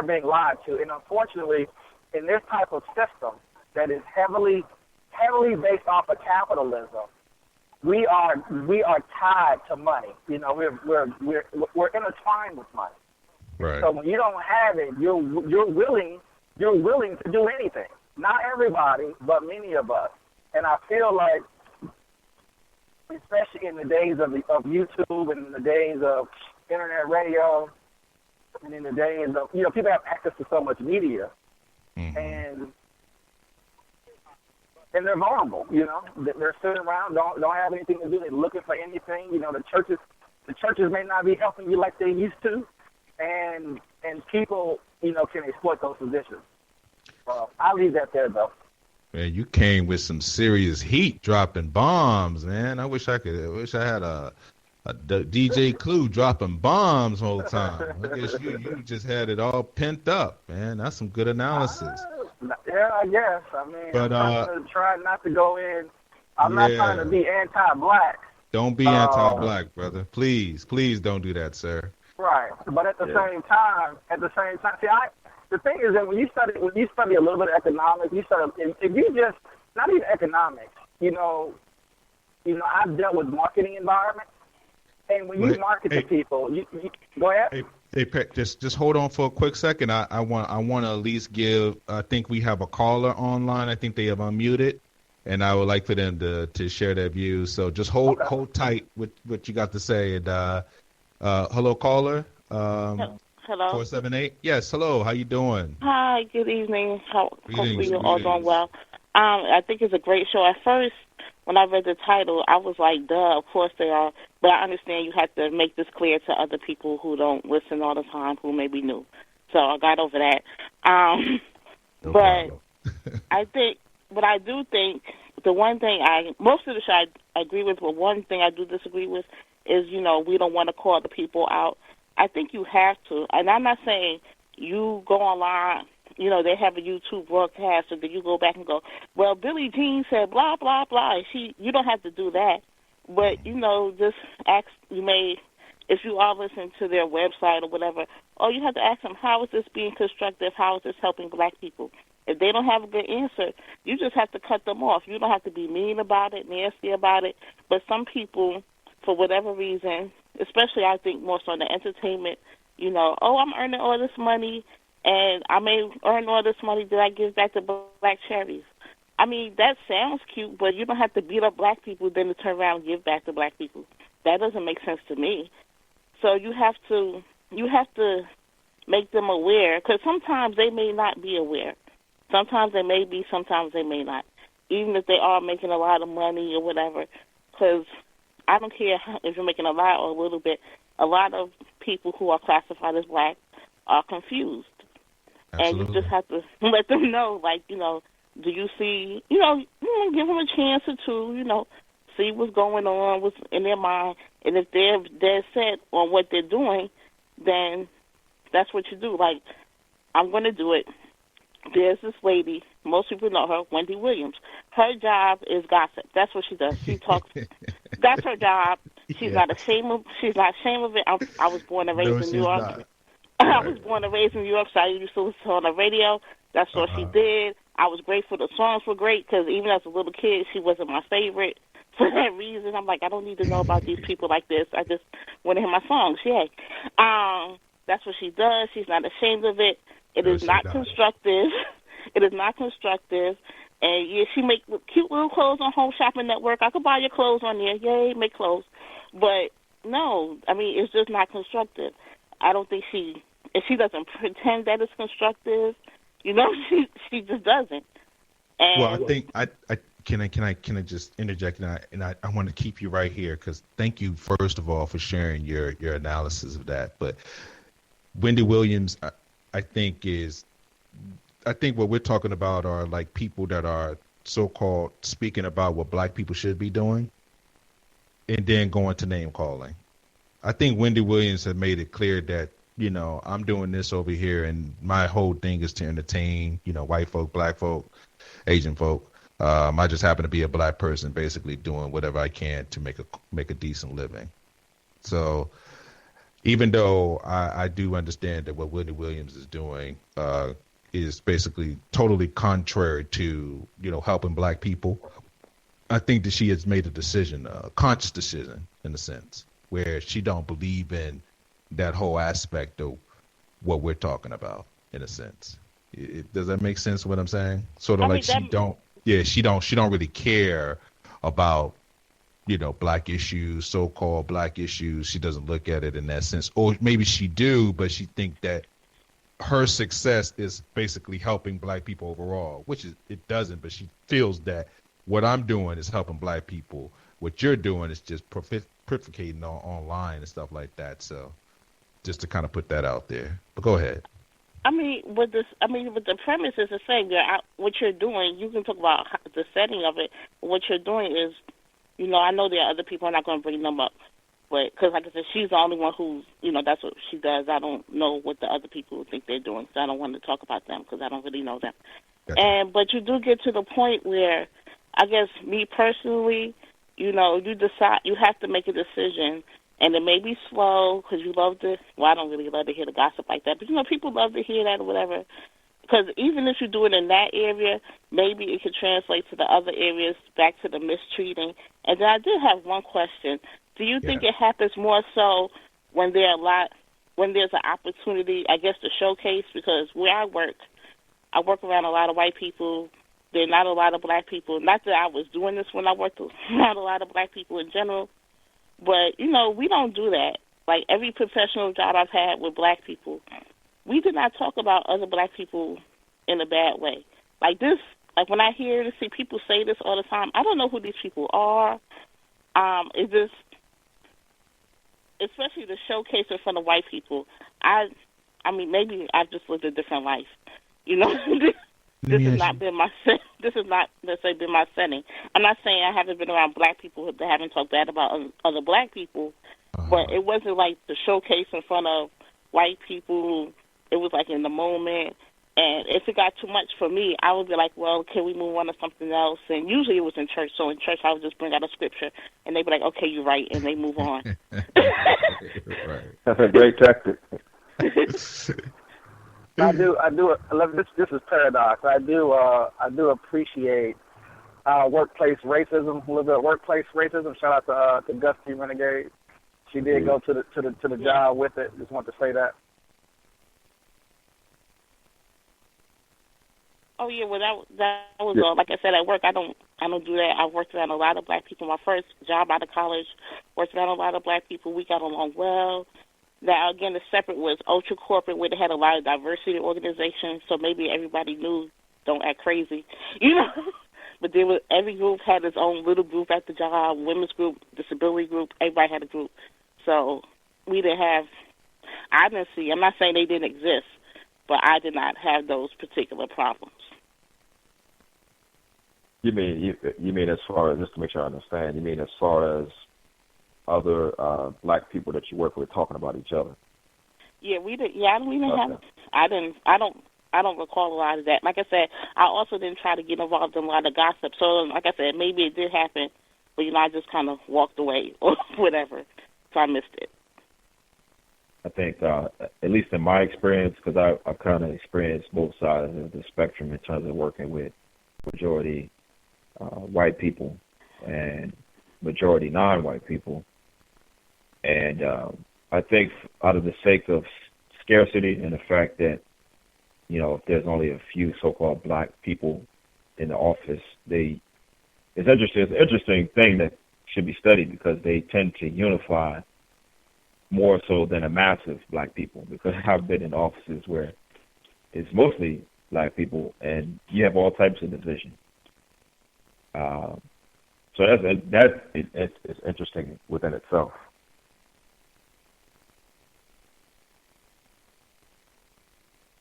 being lied to. And unfortunately, in this type of system that is heavily based off of capitalism, we are tied to money. We're intertwined with money. Right. So when you don't have it, you're willing you're willing to do anything. Not everybody, but many of us. And I feel like, especially in the days of YouTube and in the days of internet radio and in the days of, people have access to so much media. And they're vulnerable, They're sitting around, don't have anything to do. They're looking for anything. The churches may not be helping you like they used to. And people, can exploit those positions. I'll leave that there, though. Man, you came with some serious heat, dropping bombs, man. I wish I had a DJ Clue dropping bombs all the time. I guess you just had it all pent up, man. That's some good analysis. Yeah, I guess. I mean, but, I'm trying not to go in. I'm not trying to be anti-black. Don't be anti-black, brother. Please don't do that, sir. Right, but at the same time, see, the thing is that when you study a little bit of economics, if you just not even economics, I've dealt with marketing environments, and when you market to people, you go ahead. Hey, just hold on for a quick second. I want to at least give. I think we have a caller online. I think they have unmuted, and I would like for them to share their views. So just hold tight with what you got to say. And hello, caller. Hello. 478. Yes, hello. How you doing? Hi. Good evening. Hopefully you're all doing well. I think it's a great show. At first, when I read the title, I was like, duh, of course they are. But I understand you have to make this clear to other people who don't listen all the time, who may be new. So I got over that. But I do think the one thing most of the show I agree with, but one thing I do disagree with is, we don't want to call the people out. I think you have to. And I'm not saying you go online, they have a YouTube broadcast, and then you go back and go, well, Billie Jean said blah, blah, blah. You don't have to do that. But, just ask, if you are listening to their website or whatever, you have to ask them, how is this being constructive? How is this helping black people? If they don't have a good answer, you just have to cut them off. You don't have to be mean about it, nasty about it. But some people, for whatever reason, especially I think more so in the entertainment, I'm earning all this money, and I may earn all this money that I give back to black charities. I mean, that sounds cute, but you don't have to beat up black people then to turn around and give back to black people. That doesn't make sense to me. So you have to make them aware, because sometimes they may not be aware. Sometimes they may be, sometimes they may not, even if they are making a lot of money or whatever, because I don't care if you're making a lot or a little bit. A lot of people who are classified as black are confused. Absolutely. And you just have to let them know, do you see, give them a chance or two, see what's going on, what's in their mind. And if they're dead set on what they're doing, then that's what you do. Like, I'm going to do it. There's this lady, most people know her, Wendy Williams. Her job is gossip. That's what she does. She talks. That's her job. She's not ashamed of it. I was born and raised in New York. I was born and raised in New York, so I used to listen on the radio. That's what she did. I was grateful the songs were great, because even as a little kid, she wasn't my favorite. For that reason, I'm like, I don't need to know about these people like this. I just want to hear my songs. Yay. That's what she does. She's not ashamed of it. It is not constructive. It is not constructive. And yeah, she make cute little clothes on Home Shopping Network. I could buy your clothes on there. Yay, make clothes. But no, I mean, it's just not constructive. I don't think if she doesn't pretend that it's constructive, she just doesn't. And well, I think can I just interject, and I want to keep you right here, because thank you first of all for sharing your analysis of that. But Wendy Williams, I think what we're talking about are like people that are so-called speaking about what black people should be doing, and then going to name calling. I think Wendy Williams had made it clear that, I'm doing this over here, and my whole thing is to entertain, white folk, black folk, Asian folk. I just happen to be a black person, basically doing whatever I can to make a decent living. So even though I do understand that what Wendy Williams is doing is basically totally contrary to, helping black people, I think that she has made a decision, a conscious decision in a sense, where she don't believe in that whole aspect of what we're talking about in a sense. Does that make sense? What I'm saying? Sort of I like mean, she don't really care about, black issues, so-called black issues. She doesn't look at it in that sense, or maybe she do, but she think that her success is basically helping black people overall, which is it doesn't. But she feels that what I'm doing is helping black people. What you're doing is just prolificating online and stuff like that. So just to kind of put that out there. But go ahead. with the premise is the same. What you're doing, you can talk about the setting of it. What you're doing is, I know there are other people. I'm not going to bring them up, but because, like I said, she's the only one who's, that's what she does. I don't know what the other people think they're doing, so I don't want to talk about them because I don't really know them. Gotcha. But you do get to the point where, I guess me personally, you decide you have to make a decision. And it may be slow because you love to, well, I don't really love to hear the gossip like that, but, people love to hear that or whatever. Because even if you do it in that area, maybe it could translate to the other areas, back to the mistreating. And then I did have one question. Do you think it happens more so when there's an opportunity, I guess, to showcase? Because where I work around a lot of white people. There are not a lot of black people. Not that I was doing this when I worked around a lot of black people in general. But, we don't do that. Like, every professional job I've had with black people, we did not talk about other black people in a bad way. Like when I see people say this all the time, I don't know who these people are. It's just, especially the showcase in front of white people. Maybe I've just lived a different life. This has not been my setting. I'm not saying I haven't been around black people that haven't talked bad about other black people, but it wasn't like the showcase in front of white people. It was like in the moment, and if it got too much for me, I would be like, well, can we move on to something else? And usually it was in church, so in church I would just bring out a scripture, and they'd be like, okay, you're right, and they move on. Right. That's a great tactic. I do. This is paradox. I do appreciate workplace racism. A little bit of workplace racism. Shout out to Dusty Renegade. She did go to the job with it. Just want to say that. Oh yeah, well that was like I said, at work I don't do that. I worked around a lot of black people. My first job out of college, worked around a lot of black people. We got along well. Now, again, the separate was ultra corporate, where they had a lot of diversity organizations, so maybe everybody knew, don't act crazy, But every group had its own little group at the job, women's group, disability group, everybody had a group. So we didn't have, I'm not saying they didn't exist, but I did not have those particular problems. You mean as far as, just to make sure I understand, you mean as far as other black people that you work with talking about each other? Yeah, we did. Yeah, we didn't have. I don't recall a lot of that. Like I said, I also didn't try to get involved in a lot of gossip. So, like I said, maybe it did happen, but I just kind of walked away or whatever. So I missed it. I think, at least in my experience, because I've kind of experienced both sides of the spectrum in terms of working with majority white people and majority non-white people. And I think out of the sake of scarcity and the fact that, if there's only a few so-called black people in the office, it's interesting. It's an interesting thing that should be studied because they tend to unify more so than a massive black people. Because I've been in offices where it's mostly black people and you have all types of division. So it's interesting within itself.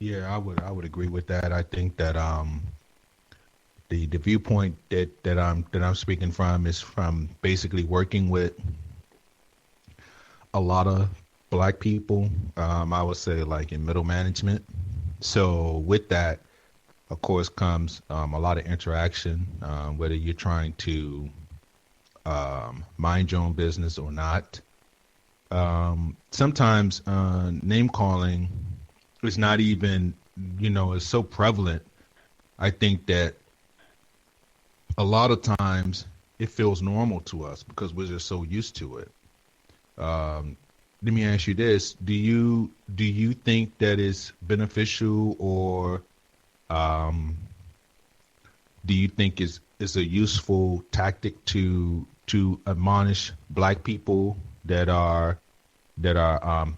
Yeah, I would agree with that. I think that the viewpoint that I'm speaking from is from basically working with a lot of black people. I would say like in middle management. So with that, of course, comes a lot of interaction, whether you're trying to mind your own business or not. Sometimes name calling is not even, is so prevalent. I think that a lot of times it feels normal to us because we're just so used to it. Let me ask you this: Do you think that it's beneficial or Um, do you think is a useful tactic to admonish black people that are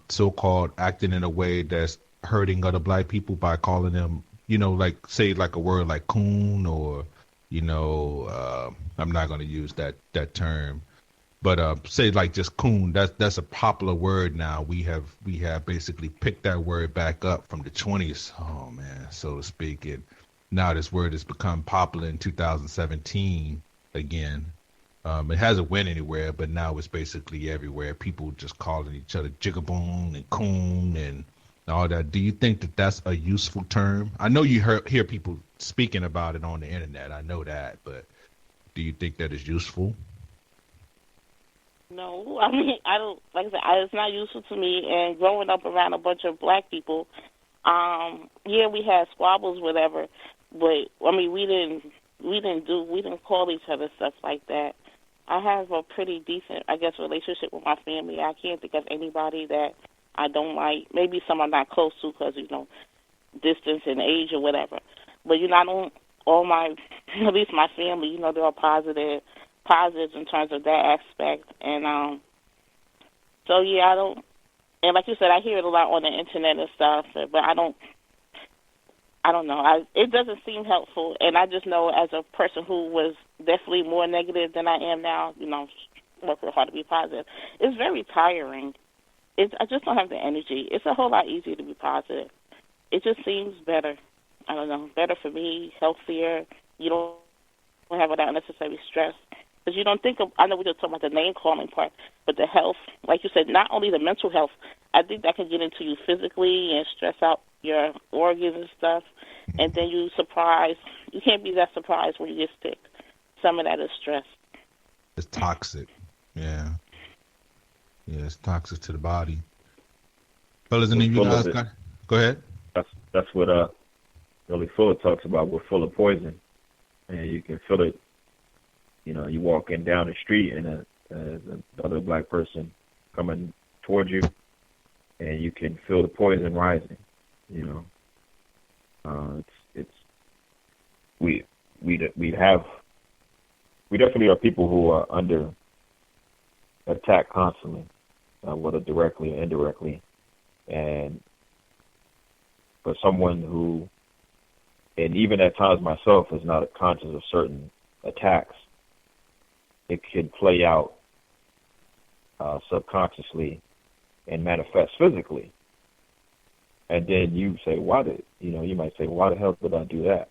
so-called acting in a way that's hurting other black people by calling them, like say like a word like coon or, I'm not going to use that term, but say like just coon. That's a popular word now. We have basically picked that word back up from the 20s, oh man, so to speak. And now this word has become popular in 2017 again. It hasn't went anywhere, but now it's basically everywhere. People just calling each other jiggaboon and coon and all that. Do you think that that's a useful term? I know you hear people speaking about it on the internet. I know that, but do you think that is useful? No, I mean, I don't, like I said, it's not useful to me. And growing up around a bunch of black people, yeah, we had squabbles, whatever, but I mean, we didn't call each other stuff like that. I have a pretty decent, I guess, relationship with my family. I can't think of anybody that I don't like. Maybe some I'm not close to because, distance and age or whatever. But, I don't, at least my family, they're all positives in terms of that aspect. And so, yeah, I don't, and like you said, I hear it a lot on the internet and stuff, but I don't know. It doesn't seem helpful, and I just know as a person who was definitely more negative than I am now, work real hard to be positive. It's very tiring. I just don't have the energy. It's a whole lot easier to be positive. It just seems better. I don't know, better for me, healthier. You don't have all that unnecessary stress. Because you don't think of, I know we just talking about the name-calling part, but the health, like you said, not only the mental health, I think that can get into you physically and stress out your organs and stuff, and then you can't be that surprised when you get sick. Some of that is stress. It's toxic. Yeah, it's toxic to the body. Fellas, and then you guys go ahead. That's what Billy Fuller talks about. We're full of poison, and you can feel it. You walking down the street and another black person coming towards you, and you can feel the poison rising. We definitely are people who are under attack constantly, whether directly or indirectly, and for someone who, and even at times myself, is not conscious of certain attacks, it could play out subconsciously and manifest physically. And then you say, you might say, why the hell did I do that?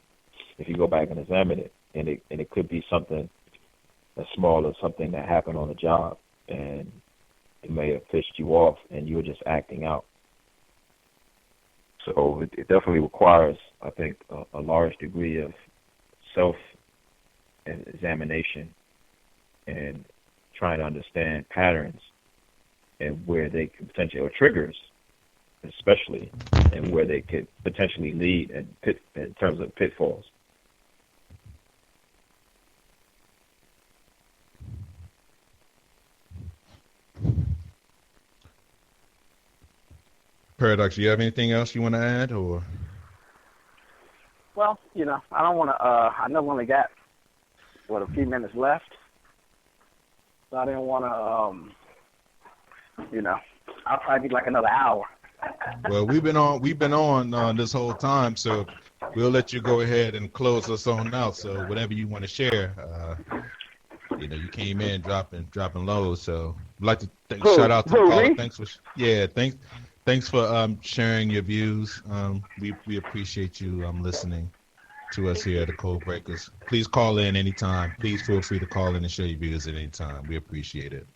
If you go back and examine it, and it could be something as small as something that happened on the job, and it may have pissed you off, and you were just acting out. So it definitely requires, I think, a large degree of self-examination and trying to understand patterns and where they could potentially, or triggers especially, and where they could potentially lead in terms of pitfalls. Paradox, do you have anything else you want to add, or? Well, I don't want to. I know we only got a few minutes left, so I didn't want to. I'll probably be like another hour. Well, we've been on this whole time, so we'll let you go ahead and close us on out. So whatever you want to share, you came in dropping lows. So I'd like to shout out to the caller. Thanks for sharing your views. We appreciate you listening to us here at the Code Breakers. Please call in anytime. Please feel free to call in and share your views at any time. We appreciate it.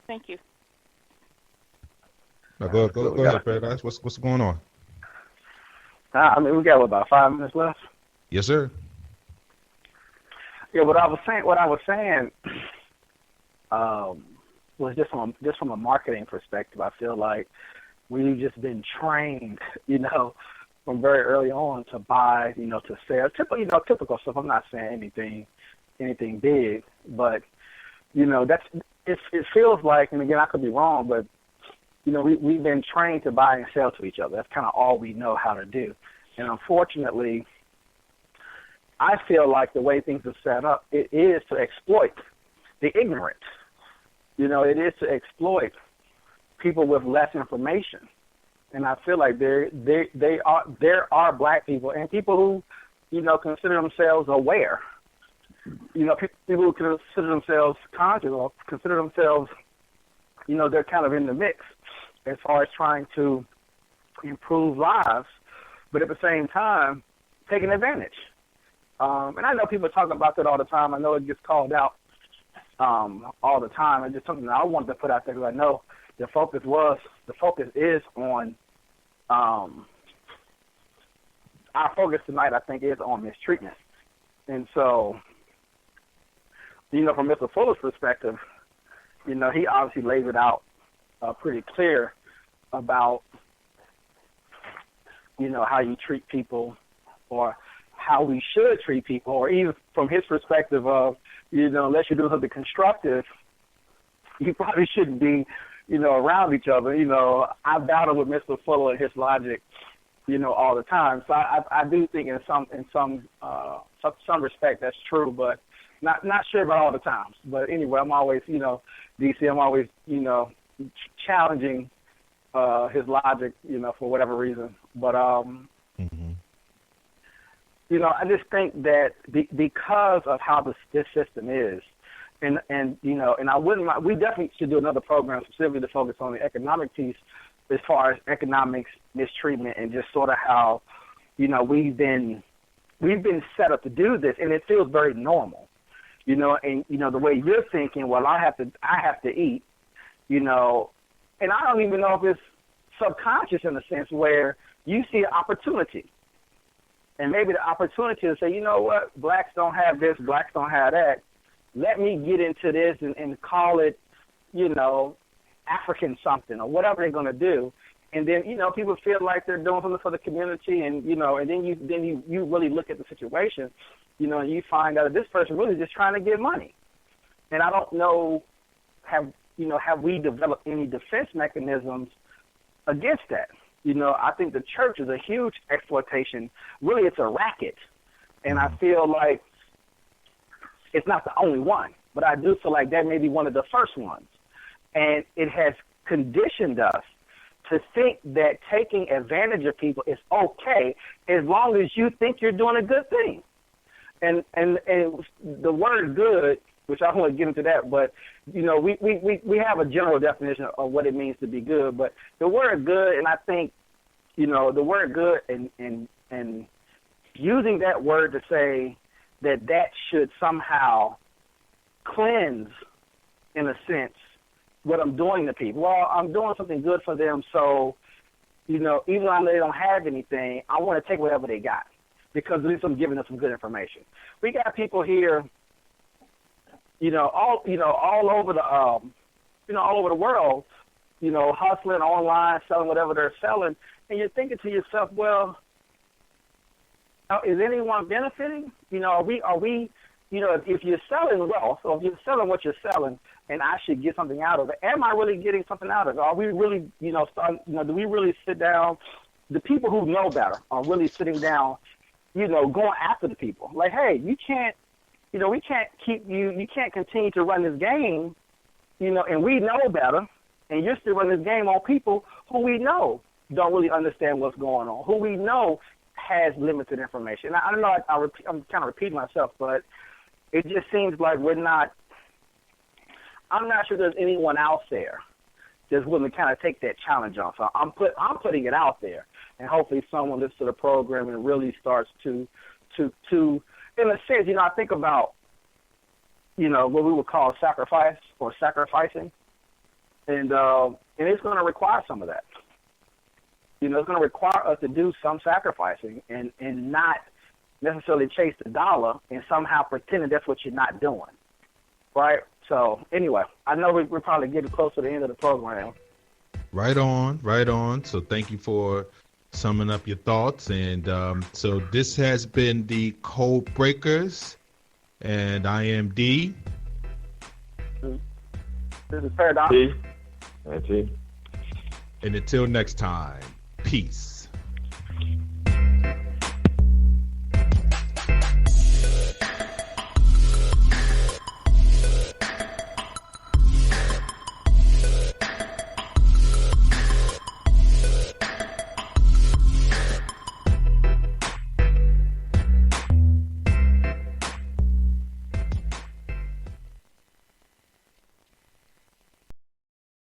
Thank you. Now go ahead, Paradise. What's going on? We got about 5 minutes left. Yes, sir. Yeah, what I was saying was just from a marketing perspective. I feel like we've just been trained, from very early on to buy, to sell, typical stuff. I'm not saying anything big, but it feels like, and again, I could be wrong, but we've been trained to buy and sell to each other. That's kind of all we know how to do. And unfortunately, I feel like the way things are set up, it is to exploit the ignorant. It is to exploit people with less information. And I feel like there are black people and people who, consider themselves aware. People who consider themselves conscious or consider themselves, they're kind of in the mix as far as trying to improve lives, but at the same time, taking advantage. And I know people talk about that all the time. I know it gets called out all the time. It's just something that I wanted to put out there because I know the focus is on, our focus tonight, I think, is on mistreatment. And so, from Mr. Fuller's perspective, he obviously lays it out pretty clear about, how you treat people or how we should treat people, or even from his perspective of, unless you're doing something constructive, you probably shouldn't be, around each other. I battle with Mr. Fuller and his logic, all the time. So I do think in some respect that's true, but not sure about all the times. But anyway, I'm always, DC, I'm always, challenging his logic, for whatever reason. But I just think that because of how this system is, and I wouldn't mind, we definitely should do another program specifically to focus on the economic piece as far as economics, mistreatment, and just sort of how, we've been set up to do this, and it feels very normal, and the way you're thinking, well, I have to eat, and I don't even know if it's subconscious in a sense where you see an opportunity. And maybe the opportunity to say, you know what, blacks don't have this, blacks don't have that. Let me get into this and call it, African something or whatever they're going to do. And then, people feel like they're doing something for the community. And, and then you really look at the situation, and you find out that this person really just trying to get money. And I don't know, have we developed any defense mechanisms against that? I think the church is a huge exploitation. Really, it's a racket. And I feel like it's not the only one, but I do feel like that may be one of the first ones. And it has conditioned us to think that taking advantage of people is okay as long as you think you're doing a good thing. And the word good, which I don't want to get into that, but, we have a general definition of what it means to be good. But the word good, and I think, the word good and using that word to say that should somehow cleanse, in a sense, what I'm doing to people. Well, I'm doing something good for them, so, even though they don't have anything, I want to take whatever they got because at least I'm giving them some good information. We got people here, all over the, all over the world, hustling online, selling whatever they're selling, and you're thinking to yourself, well, is anyone benefiting? Are we, if you're selling wealth, or if you're selling what you're selling, and I should get something out of it, am I really getting something out of it? Are we really, do we really sit down? The people who know better are really sitting down, going after the people. Like, hey, you can't, we can't you can't continue to run this game, and we know better, and you're still running this game on people who we know don't really understand what's going on, who we know has limited information. I don't know, I'm kind of repeating myself, but it just seems like I'm not sure there's anyone out there that's willing to kind of take that challenge on. So I'm putting it out there, and hopefully someone listens to the program and really starts to in a sense, I think about, what we would call sacrifice or sacrificing, and it's going to require some of that. It's going to require us to do some sacrificing and not necessarily chase the dollar and somehow pretending that's what you're not doing, right? So anyway, I know we're probably getting close to the end of the program. Right on. So thank you for summing up your thoughts. And so this has been the Code Breakers, and I am D. This is Paradox. T. And until next time, peace.